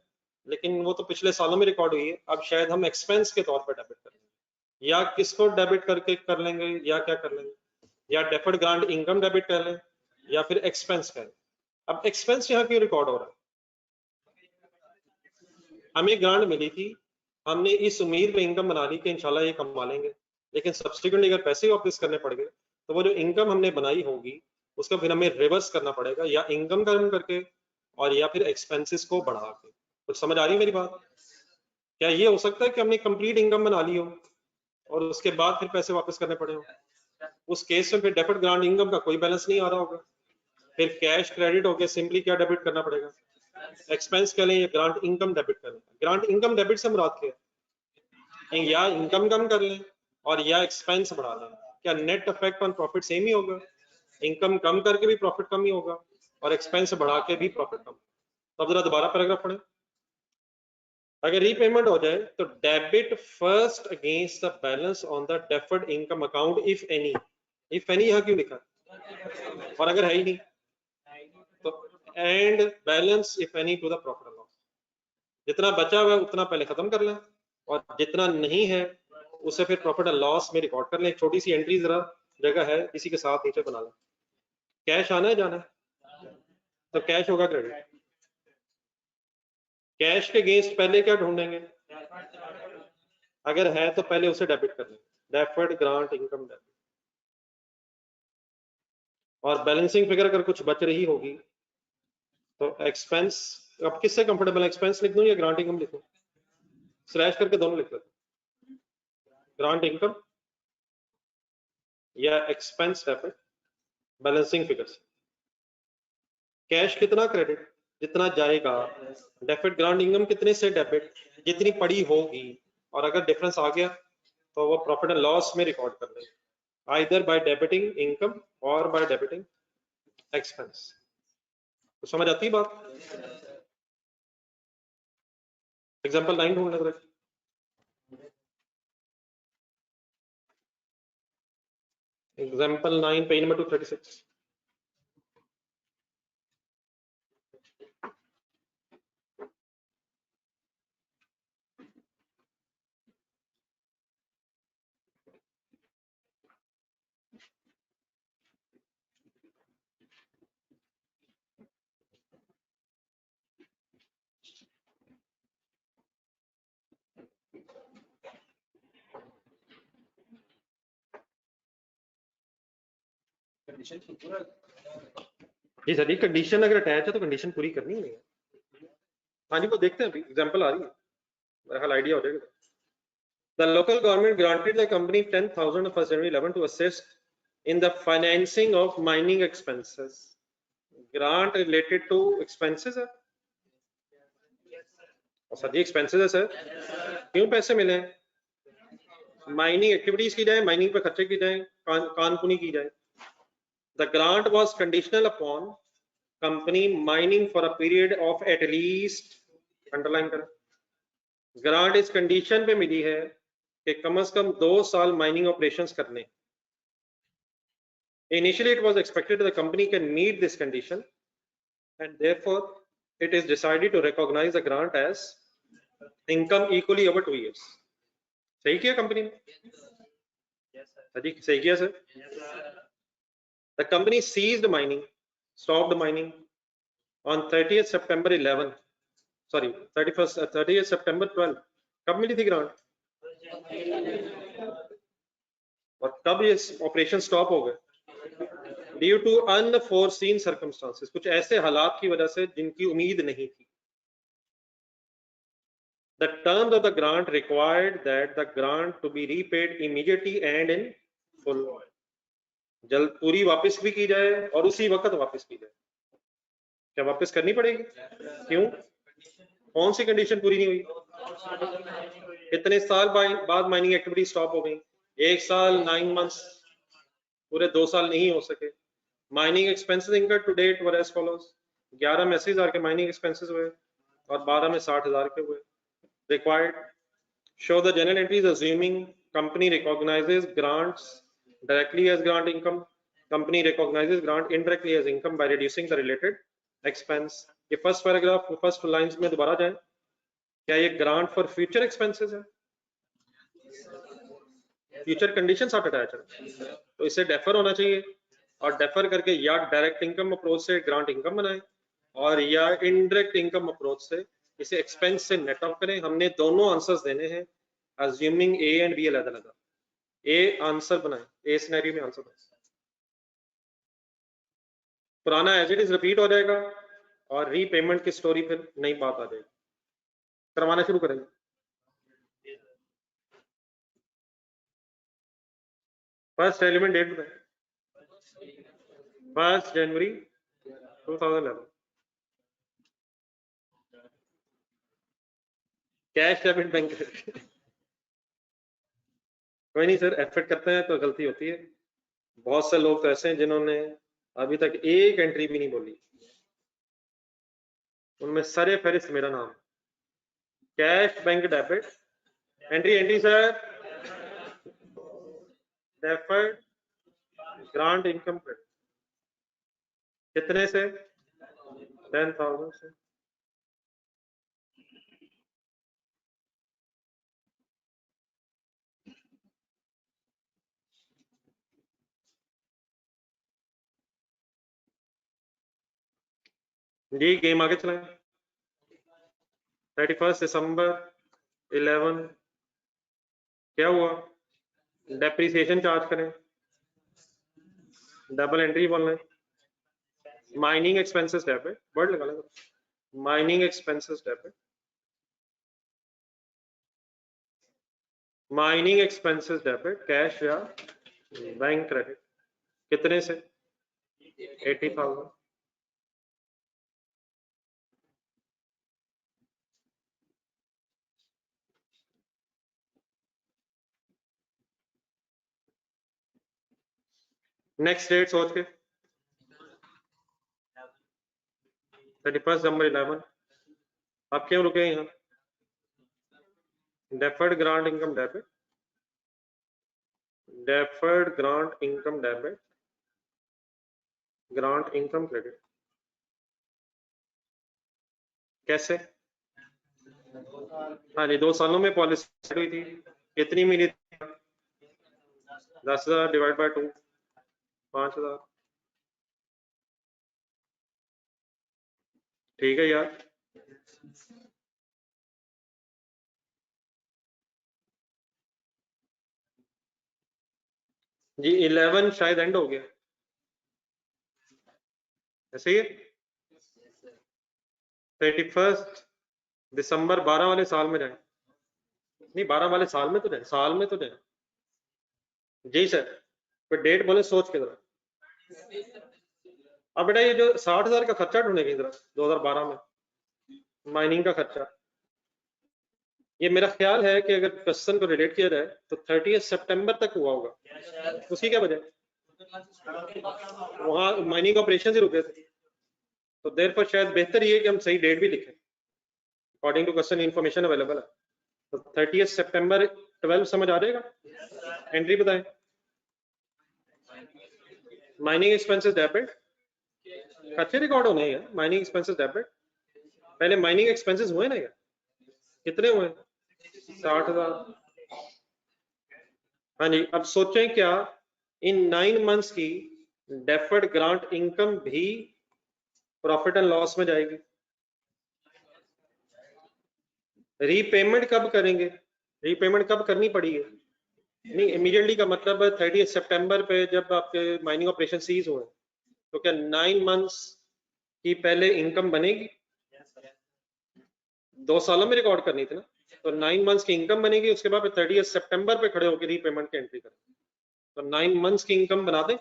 लेकिन वो तो पिछले सालों में रिकॉर्ड हुई है, अब शायद हम एक्सपेंस के तौर पर डेबिट करेंगे, या किसको डेबिट करके कर लेंगे या क्या कर लेंगे, या डेफर्ड ग्रांट इनकम डेबिट कर लें या फिर एक्सपेंस का है। अब एक्सपेंस यहाँ क्यों रिकॉर्ड हो रहा है? हमें ग्रांट मिली थी, हमने इस उम्मीद में इनकम बना ली कि इंशाल्लाह ये कमा लेंगे, लेकिन सब्सिक्वेंटली अगर पैसे वापस करने पड़ गए तो वो जो इनकम हमने बनाई होगी उसका फिर हमें रिवर्स करना पड़ेगा, या इनकम कम करके और या फिर एक्सपेंसेस को बढ़ा के। कुछ समझ आ रही है मेरी बात? क्या ये हो सकता है कि हमने कंप्लीट इनकम बना ली हो और उसके बाद फिर पैसे वापस करने पड़े हो? उस केस में फिर डेबिट ग्रांट इनकम का कोई बैलेंस नहीं आ रहा होगा, फिर कैश क्रेडिट होके सिंपली क्या डेबिट करना पड़ेगा? एक्सपेंस कह लें या ग्रांट इनकम डेबिट कर लें। ग्रांट इनकम डेबिट से मुराद क्या है? या इनकम कम कर लें और या एक्सपेंस बढ़ा लें, क्या net effect on profit same ही होगा? इनकम कम करके भी प्रॉफिट कम ही होगा और एक्सपेंस बढ़ा के भी प्रॉफिट कम। तो अब जरा दोबारा पैराग्राफ पढ़ें। अगर रीपेमेंट हो जाए तो debit first against the balance on the deferred income account if any. If any यहाँ क्यों लिखा? और अगर है ही नहीं तो and balance if any two the profit and loss. जितना बचा हुआ है उतना पहले खत्म कर लें और जितना नहीं है उसे फिर प्रॉफिट एंड लॉस में रिकॉर्ड कर लें। एक छोटी सी एंट्री जरा जगह है इसी के साथ नीचे बना लें। कैश आना है जाना है तो कैश होगा क्रेडिट। कैश के अगेंस्ट पहले क्या ढूंढेंगे? अगर है तो पहले उसे डेबिट कर लें, डेफर्ड ग्रांट इनकम डेबिट। और बैलेंसिंग फिगर अगर कुछ बच रही होगी तो एक्सपेंस, अब किससे कंफर्टेबल है, एक्सपेंस लिख दूं या ग्रांट इनकम लिखूं? स्लैश करके दोनों लिख लेते, ग्रांट इनकम या एक्सपेंस डेबिट बैलेंसिंग फिगर से। कैश कितना क्रेडिट? जितना जाएगा। डेबिट ग्रांट इनकम कितने से डेबिट? जितनी पड़ी होगी। और अगर डिफरेंस आ गया तो वो प्रॉफिट एंड लॉस में रिकॉर्ड कर लेंगे, आइदर बाय डेबिटिंग इनकम और बाय डेबिटिंग एक्सपेंस। तो समझ आती है बात? एग्जांपल 9 ढूंढ लग रहा है। Example 9 page number 236। जी सर, कंडीशन अगर अटैच है तो कंडीशन पूरी करनी है। हाँ जी, वो देखते हैं, अभी एग्जांपल आ रही है, मेरा ख्याल आइडिया हो जाएगा। The local government granted the company 10,000 on 1st January 11 to assist in the financing of mining expenses. Grant related to expenses है? और सर जी एक्सपेंसेस है सर। क्यों पैसे मिले? माइनिंग एक्टिविटीज की जाए, माइनिंग पे खर्चे की जाए, कानपुनी की जाए। The grant was conditional upon company mining for a period of at least, underline करें, ग्रांट इस कंडीशन पे मिली है कि कम से कम 2 साल माइनिंग ऑपरेशंस करने। Initially it was expected the company can meet this condition and therefore it is decided to recognize the grant as income equally over 2 years. सही किया कंपनी ने? जी सही किया sir. The company ceased mining, stopped mining on 30th September 11, sorry 30th September 12। कब मिली थी grant और कब ये ऑपरेशन स्टॉप हो गए? ड्यू टू अनफोर्सीन सर्कमस्टांसेस, कुछ ऐसे हालात की वजह से जिनकी उम्मीद नहीं थी। The terms of the grant required that the grant to be repaid immediately and in full, जल्द पूरी वापस भी की जाए और उसी वक्त वापस की जाए। क्या वापस करनी पड़ेगी? क्यों? कौन सी कंडीशन पूरी नहीं हुई? कितने साल बाद माइनिंग एक्टिविटी स्टॉप हो गई? 1 साल 9 मंथ्स, पूरे 2 साल नहीं हो सके। Mining expenses incurred to date were as follows, 11 में 80,000 के माइनिंग एक्सपेंसेस हुए और 12 में 60,000 के हुए। Required show the journal entries assuming company recognizes grants directly as grant income, company recognizes grant indirectly as income by reducing the related expense। ये first paragraph first lines में दोबारा जाए, क्या ये ग्रांट फॉर फ्यूचर एक्सपेंसेस है? Future condition साथ attach है तो इसे डेफर होना चाहिए और डेफर करके या डायरेक्ट इनकम अप्रोच से ग्रांट इनकम बनाएं और या इनडायरेक्ट इनकम अप्रोच से इसे एक्सपेंस से नेट ऑफ करें। हमने दोनों आंसर्स देने हैं अज्यूमिंग ए एंड बी अलग अलग। ए आंसर बनाएं, ए सिनेरियो में आंसर बनाएं। पुराना एज इट इज रिपीट हो जाएगा और रीपेमेंट की स्टोरी फिर नई बात आ जाएगी। करवाना शुरू करेंगे। फर्स्ट एलिमेंट डेट बताएं। 1 जनवरी 2011। Cash debit bank. कोई नहीं सर, एफर्ट करते हैं तो गलती होती है। बहुत से लोग तो ऐसे हैं जिन्होंने अभी तक एक एंट्री भी नहीं बोली, उनमें सरे फहरिस्त मेरा नाम। Cash bank debit entry sir, deferred grant income credit कितने से? 10,000 से। जी गेम आगे चलाएं। 31 दिसंबर 11 क्या हुआ? डेप्रिसिएशन चार्ज करें, डबल एंट्री बोलना है। माइनिंग एक्सपेंसेस डेबिट, वर्ड लगा लेगा, mining expenses debit, mining expenses debit cash या बैंक क्रेडिट कितने से? 80,000। नेक्स्ट डेट सोच के 31 दिसंबर 11। आप क्यों रुके यहाँ? Deferred grant income debit, deferred grant income debit, grant income credit कैसे? हाँ जी, 2 सालों में पॉलिसी हुई थी, कितनी मिली थी? 10,000 डिवाइड बाय 2, 5,000। ठीक है यार। जी 11 शायद एंड हो गया, ऐसे ही 31 दिसंबर 12 वाले साल में जाए। नहीं 12 वाले साल में तो जाए, साल में तो जाए। जी सर, फिर डेट बोले सोच के जरा। अब बेटा ये जो 60,000 का खर्चा ढूंढेंगे जरा 2012 में, माइनिंग का खर्चा। ये मेरा ख्याल है कि अगर क्वेश्चन को रिलेट किया जाए तो 30 सितंबर तक हुआ होगा। उसकी क्या वजह? वहां माइनिंग ऑपरेशन ही रुके थे, तो देर पर शायद बेहतर ये कि हम सही डेट भी लिखें according to question information available है। तो 30 सितंबर 12 समझ आ जाएगा। एंट्री बताएं। माइनिंग एक्सपेंसेस डेबिट खर्चे रिकॉर्ड होने हैं। माइनिंग एक्सपेंसेस डेबिट, पहले माइनिंग एक्सपेंसेस हुए ना क्या? कितने हुए? 60,000। हाँ जी, अब सोचें क्या इन 9 मंथ्स की डेफर्ड ग्रांट इनकम भी प्रॉफिट एंड लॉस में जाएगी? रीपेमेंट कब करेंगे? रीपेमेंट कब करनी पड़ी है? नहीं इमीडिएटली का मतलब है 30 सितंबर पे जब आपके माइनिंग ऑपरेशन सीज हुए, तो क्या 9 मंथ्स की पहले इनकम बनेगी? 2 सालों में रिकॉर्ड करनी थी ना, तो 9 मंथ्स की इनकम बनेगी, उसके बाद 30 सितंबर पे खड़े होकर रीपेमेंट की एंट्री करें। तो 9 मंथ्स की इनकम बना दें।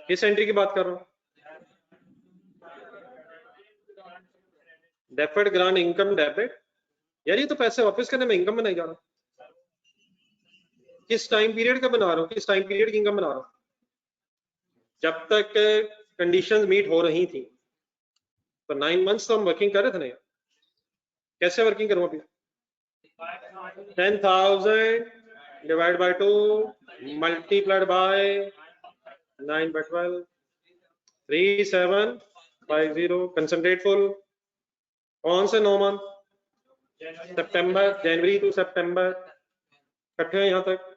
किस एंट्री की बात कर रहा हूँ? Deferred grant income debit. यार ये तो पैसे वापस करने में इनकम बनाई जा रहा हूँ। किस टाइम पीरियड का बना रहा हूँ? किस टाइम पीरियड की इनकम बना रहा हूँ? जब तक कंडीशंस मीट हो रही थी। तो 9 मंथ्स तो हम वर्किंग कर रहे थे ना। कैसे वर्किंग करूँ अभी? 10,000 divide by 2 multiplied by 9 by 12 3750। Concentrate full. कौन से 9 मंथ? सितंबर, जनवरी टू सितंबर इकट्ठे हैं यहाँ तक।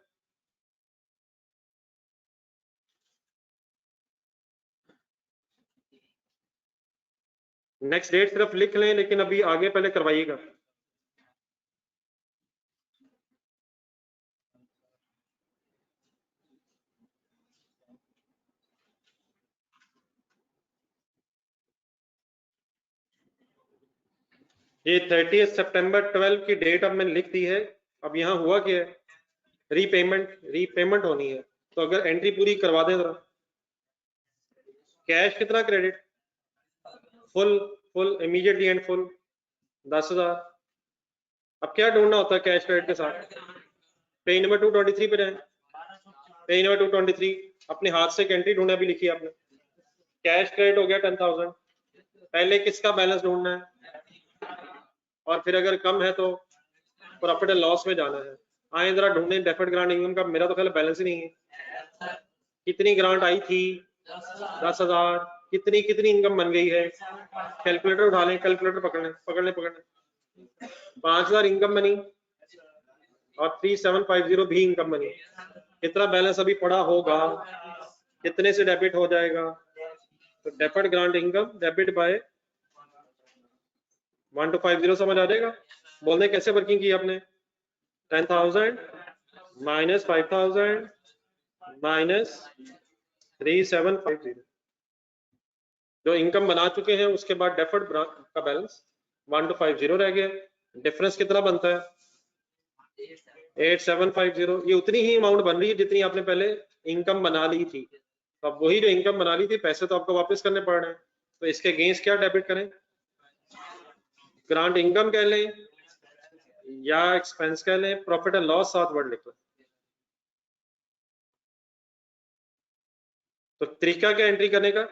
नेक्स्ट डेट सिर्फ लिख लें, लेकिन अभी आगे पहले करवाइएगा। ये 30 सितंबर 12 की डेट अब मैंने लिख दी है। अब यहाँ हुआ क्या है, रीपेमेंट होनी है, तो अगर एंट्री पूरी करवा दें जरा। कैश कितना credit, full immediately and full 10,000। अब क्या ढूंढना होता है कैश क्रेडिट के साथ, पेज नंबर 223 पे जाएं। पेज नंबर 223 अपने हाथ से एक एंट्री ढूंढना भी लिखी आपने। कैश क्रेडिट हो गया 10,000। पहले किसका बैलेंस ढूंढना है, और फिर अगर कम है तो प्रॉफिट एंड लॉस में जाना है। आए जरा ढूंढे डेफर्ड ग्रांट इनकम का, मेरा तो ख्याल बैलेंस ही नहीं है। कितनी ग्रांट आई थी, 10,000। कितनी कितनी इनकम बन गई है, कैलकुलेटर उठा लें, कैलकुलेटर पकड़ लें 5,000 इनकम बनी और 3750 भी इनकम बनी। कितना बैलेंस अभी पड़ा होगा, कितने से डेबिट हो जाएगा, तो deferred grant income debit bye 1250 समझ आ जाएगा। बोलने कैसे वर्किंग की आपने, 10,000 माइनस 5,000 माइनस 3750, जो इनकम बना चुके हैं उसके बाद डेफर्ड का बैलेंस 1250 रह गया। डिफरेंस कितना बनता है, 8750। ये उतनी ही अमाउंट बन रही है जितनी आपने पहले इनकम बना ली थी। तो अब वही जो इनकम बना ली थी, पैसे तो आपको वापस करने पड़ रहे हैं, तो इसके अगेंस्ट क्या डेबिट करें, ग्रांट इनकम कह लें या एक्सपेंस कह लें, प्रॉफिट एंड लॉस साथ वर्ड लिख लें। तो तरीका क्या एंट्री करने का,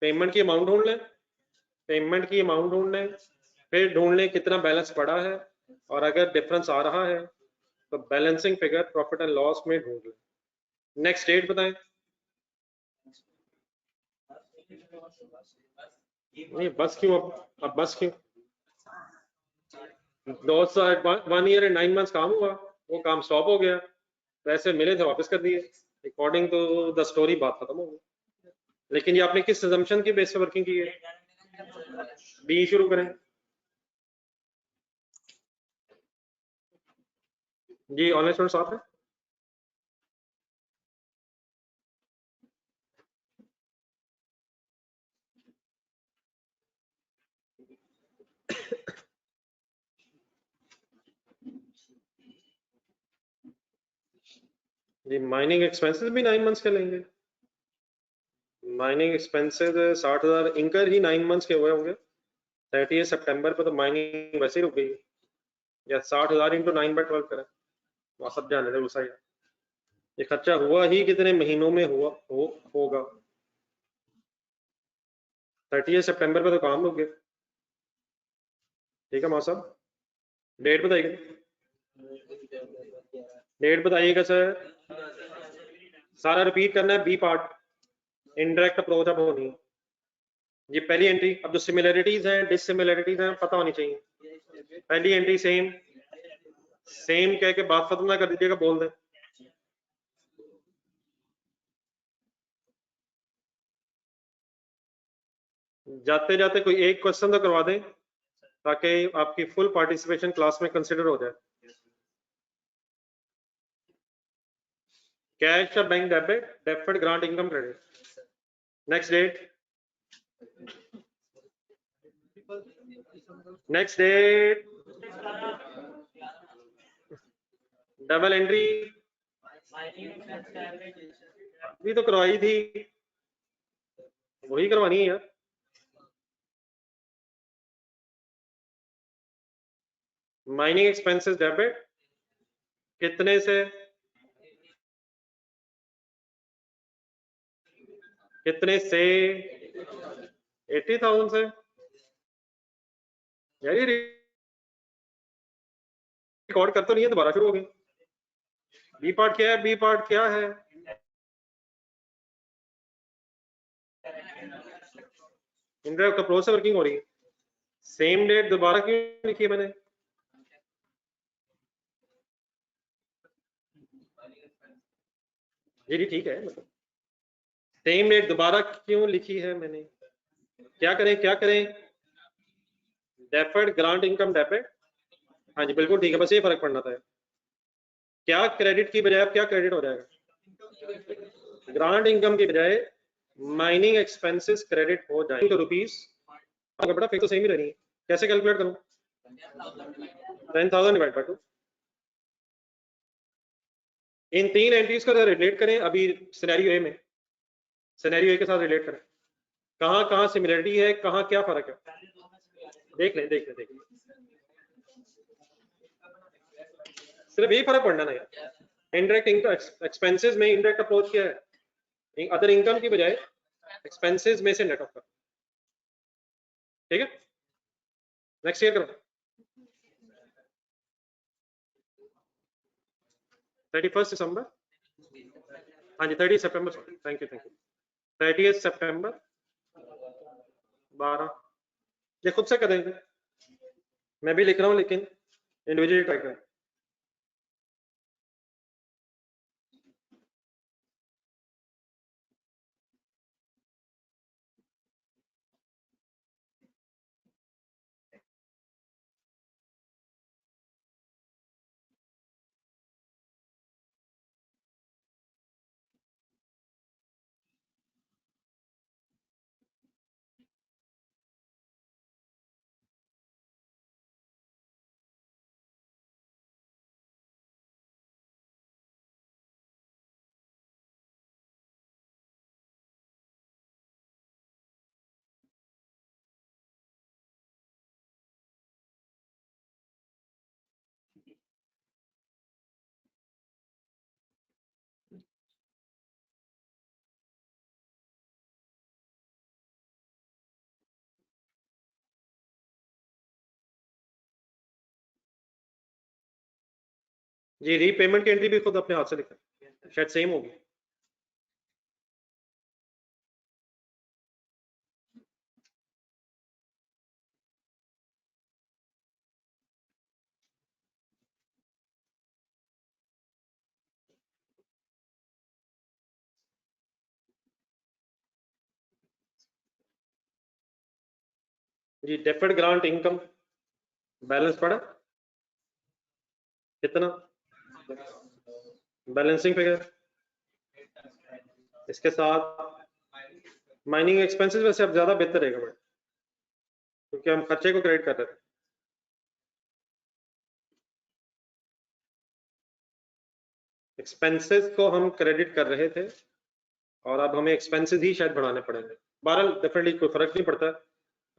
पेमेंट की अमाउंट ढूंढ लें, पेमेंट की अमाउंट ढूंढ लें, फिर ढूंढ लें कितना बैलेंस पड़ा है, और अगर डिफरेंस आ रहा है तो balancing figure profit and loss में ढूंढ लें। नेक्स्ट डेट बताएं। नहीं बस क्यों, अब बस क्यों, 1 ईयर एंड 9 मंथ्स काम हुआ, वो काम स्टॉप हो गया, पैसे मिले थे वापस कर दिए, अकॉर्डिंग टू द स्टोरी बात खत्म हो गई। लेकिन ये आपने किस अजम्पशन की बेस पे वर्किंग की है, बी शुरू करें जी। ऑनलाइन स्टूडेंट साथ है, जी। माइनिंग एक्सपेंसेस भी 9 मंथ्स के लेंगे, माइनिंग एक्सपेंसेस 60,000 इनकर ही 9 मंथ्स के हुए होंगे। 30 सितंबर पर तो माइनिंग वैसे ही रुक गई, या 60,000 इंटू 9/12 करें, वहाँ सब जाने दे गुस्सा। ये खर्चा हुआ ही कितने महीनों में होगा, 30 सितंबर पे तो काम रुक गया। ठीक है मौसम, डेट बताइएगा, डेट बताइएगा सर। सारा रिपीट करना है, बी पार्ट इनडायरेक्ट अप्रोच अब होनी है। ये पहली एंट्री, अब जो सिमिलरिटीज हैं डिससिमिलरिटीज हैं पता होनी चाहिए। पहली एंट्री सेम कह के बात खत्म ना कर दीजिएगा, बोल दें। जाते जाते कोई एक क्वेश्चन तो करवा दें ताकि आपकी फुल पार्टिसिपेशन क्लास में कंसिडर हो जाए। कैश या bank debit, deferred grant income credit. Next date, next date, double entry भी तो करवाई थी, वही करवानी है यार। माइनिंग एक्सपेंसेस डेबिट कितने से, कितने से 80,000 से। यार ये रिकॉर्ड कर तो नहीं है, दोबारा शुरू हो गई। बी पार्ट क्या है, बी पार्ट क्या है, इनडायरेक्ट अप्रोच से वर्किंग हो रही है। सेम डेट दोबारा क्यों लिखी है मैंने, जी ठीक है, मतलब सेम डेट दोबारा क्यों लिखी है मैंने। क्या करें क्या करें, डेफर्ड ग्रांट इनकम डेबिट, हाँ जी बिल्कुल ठीक है, बस ये फर्क पड़ना था। क्या क्रेडिट की बजाय अब क्या क्रेडिट हो जाएगा? ग्रांट इनकम की बजाय माइनिंग एक्सपेंसेस क्रेडिट हो जाएंगे। तो रुपीस बड़ा फिक्स तो सेम ही रहनी है। कैसे कैलकुलेट करूं? 10,000 डिवाइड बाय 2। इन तीन एंट्रीज को रिलेट करें अभी सिनेरियो ए में, सिनेरियो ए के साथ रिलेट करें, कहां कहां सिमिलरिटी है, कहां क्या फर्क है, देख लें देख लें देख लें। सिर्फ यही फर्क पड़ना ना यार। इनडायरेक्ट इनकम एक्सपेंसेस में इनडायरेक्ट अप्रोच क्या है? अदर इनकम की बजाय एक्सपेंसेस में से नेट ऑफ कर, ठीक है। नेक्स्ट ईयर करो 31 दिसंबर, हाँ जी 30 सितंबर, थैंक यू 30 सितंबर 12, ये खुद से करेंगे, मैं भी लिख रहा हूँ लेकिन इंडिविजुअली ट्राई करें। जी रीपेमेंट की एंट्री भी खुद अपने हाथ से लिखा, शायद सेम होगी। जी डेफर्ड ग्रांट इनकम बैलेंस पड़ा कितना, बैलेंसिंग फिगर, इसके साथ माइनिंग एक्सपेंसेस वैसे अब ज्यादा बेहतर रहेगा बट, क्योंकि हम खर्चे को क्रेडिट कर रहे थे। एक्सपेंसेस को हम क्रेडिट कर रहे थे और अब हमें एक्सपेंसेस ही शायद बढ़ाने पड़ेंगे। बहरहाल डेफिनेटली कोई फर्क नहीं पड़ता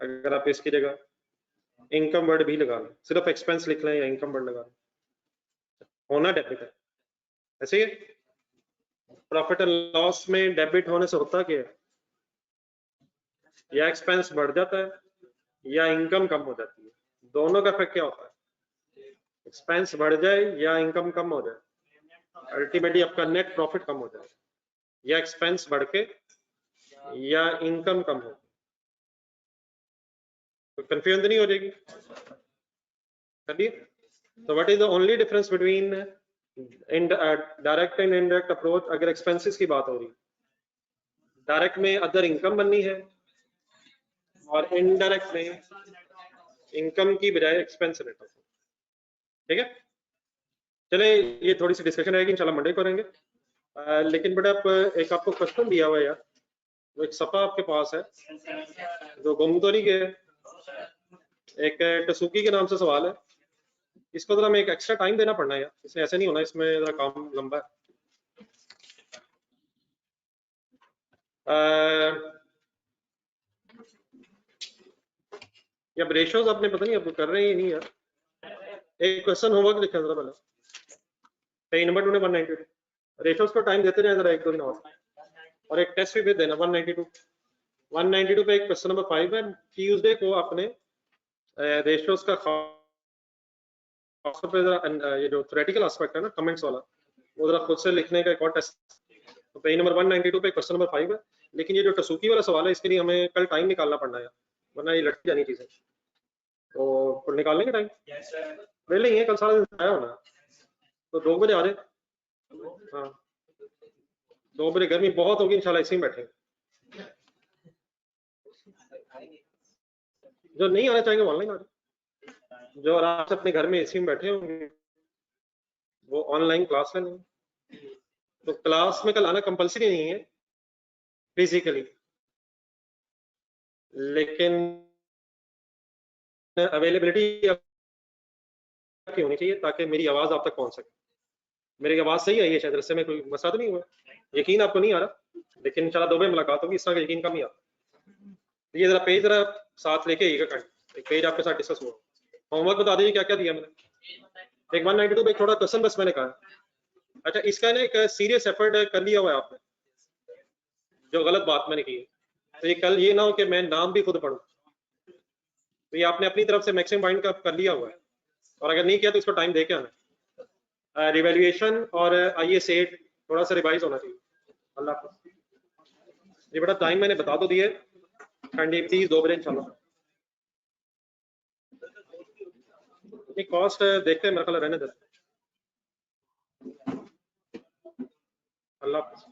अगर आप इसकी जगह इनकम वर्ड भी लगा लें, सिर्फ एक्सपेंस लिख लें या इनकम वर्ड लगा लें, होना डेबिट है। ऐसे ही प्रॉफिट एंड लॉस में डेबिट होने से होता क्या है? या एक्सपेंस बढ़ जाता है या इनकम कम हो जाती है, दोनों का इफेक्ट क्या होता है? एक्सपेंस बढ़ जाए या इनकम कम हो जाए, अल्टीमेटली आपका नेट प्रॉफिट कम हो जाए, या एक्सपेंस बढ़ के या इनकम कम हो, तो कंफ्यूजन नहीं हो जाएगी। चलिए, तो what is the only difference between direct and indirect approach? अगर एक्सपेंसेस की बात हो रही, डायरेक्ट में अदर इनकम बननी है और इनडायरेक्ट में इनकम की बजाय एक्सपेंस रहता है, ठीक है। चले ये थोड़ी सी डिस्कशन रहेगी, इंशाल्लाह मंडे को करेंगे। लेकिन बेटा आप एक आपको क्वेश्चन दिया हुआ है यार, वो एक सपा आपके पास है जो गुम तो नहीं गए, एक टसुकी के नाम से सवाल है, इसको जरा हमें एक एक्स्ट्रा टाइम देना पड़ना है यार, इसमें ऐसे नहीं होना, इसमें जरा काम लंबा है। या रेशियोज आपने पता नहीं अब कर रहे हैं नहीं यार, एक क्वेश्चन होमवर्क लिखा जरा पहले, पेज नंबर 2 ने 192 रेशियोज को टाइम देते रहे जरा एक दो दिन और एक टेस्ट भी भेज देना 192 पे एक क्वेश्चन नंबर 5 है, ट्यूसडे को आपने रेशियोज का खासतौर पे जरा ये जो थ्योरेटिकल एस्पेक्ट है ना कमेंट्स वाला, वो जरा खुद से लिखने का एक और टेस्ट, तो पेज नंबर 192 पे क्वेश्चन नंबर 5 है। लेकिन ये जो टसुकी वाला सवाल है इसके लिए हमें कल टाइम निकालना पड़ना है, वरना ये लटक जानी चीजें, तो निकाल लेंगे टाइम? ले लेंगे, कल सारा दिन आया होना, तो 2 बजे आ रहे, हाँ 2 बजे, गर्मी बहुत होगी इंशाल्लाह इसी में बैठेंगे, जो नहीं आना चाहेंगे ऑनलाइन आ रहे। जो आराम से अपने घर में एसी में बैठे होंगे वो ऑनलाइन क्लास लेंगे। तो क्लास में कल आना कंपलसरी नहीं है फिजिकली, लेकिन अवेलेबिलिटी आपकी होनी चाहिए ताकि मेरी आवाज आप तक पहुंच सके। मेरी आवाज सही आई है शायद, रस्ते में कोई मसला तो नहीं हुआ? यकीन आपको नहीं आ रहा, लेकिन इंशाल्लाह 2 में मुलाकात होगी, इस तरह का यकीन कम ही आता। ये जरा पेज जरा साथ लेके आइएगा, एक पेज आपके साथ डिस्कस हुआ। होमवर्क बता दीजिए क्या क्या दिया मैंने। एक 192 पे थोड़ा क्वेश्चन बस मैंने कहा। अच्छा, इसका ना एक सीरियस एफर्ट कर लिया हुआ है आपने, जो गलत बात मैंने की है। तो ये कल ये ना हो कि मैं नाम भी खुद पढ़ूं। तो ये आपने अपनी तरफ से मैक्सिमम पॉइंट का कर लिया हुआ है, और अगर नहीं किया तो इसको टाइम दे के आना। रिवैल्यूएशन और आईए सेट थोड़ा सा रिवाइज होना चाहिए। अल्लाह हाफ़िज़। ये बड़ा टाइम मैंने बता तो दिया है, ठंडी प्लीज 2 बजे इंशाल्लाह। ये कॉस्ट देखते हैं, मेरे ख्याल रहने देते। अल्लाह हाफ़िज़।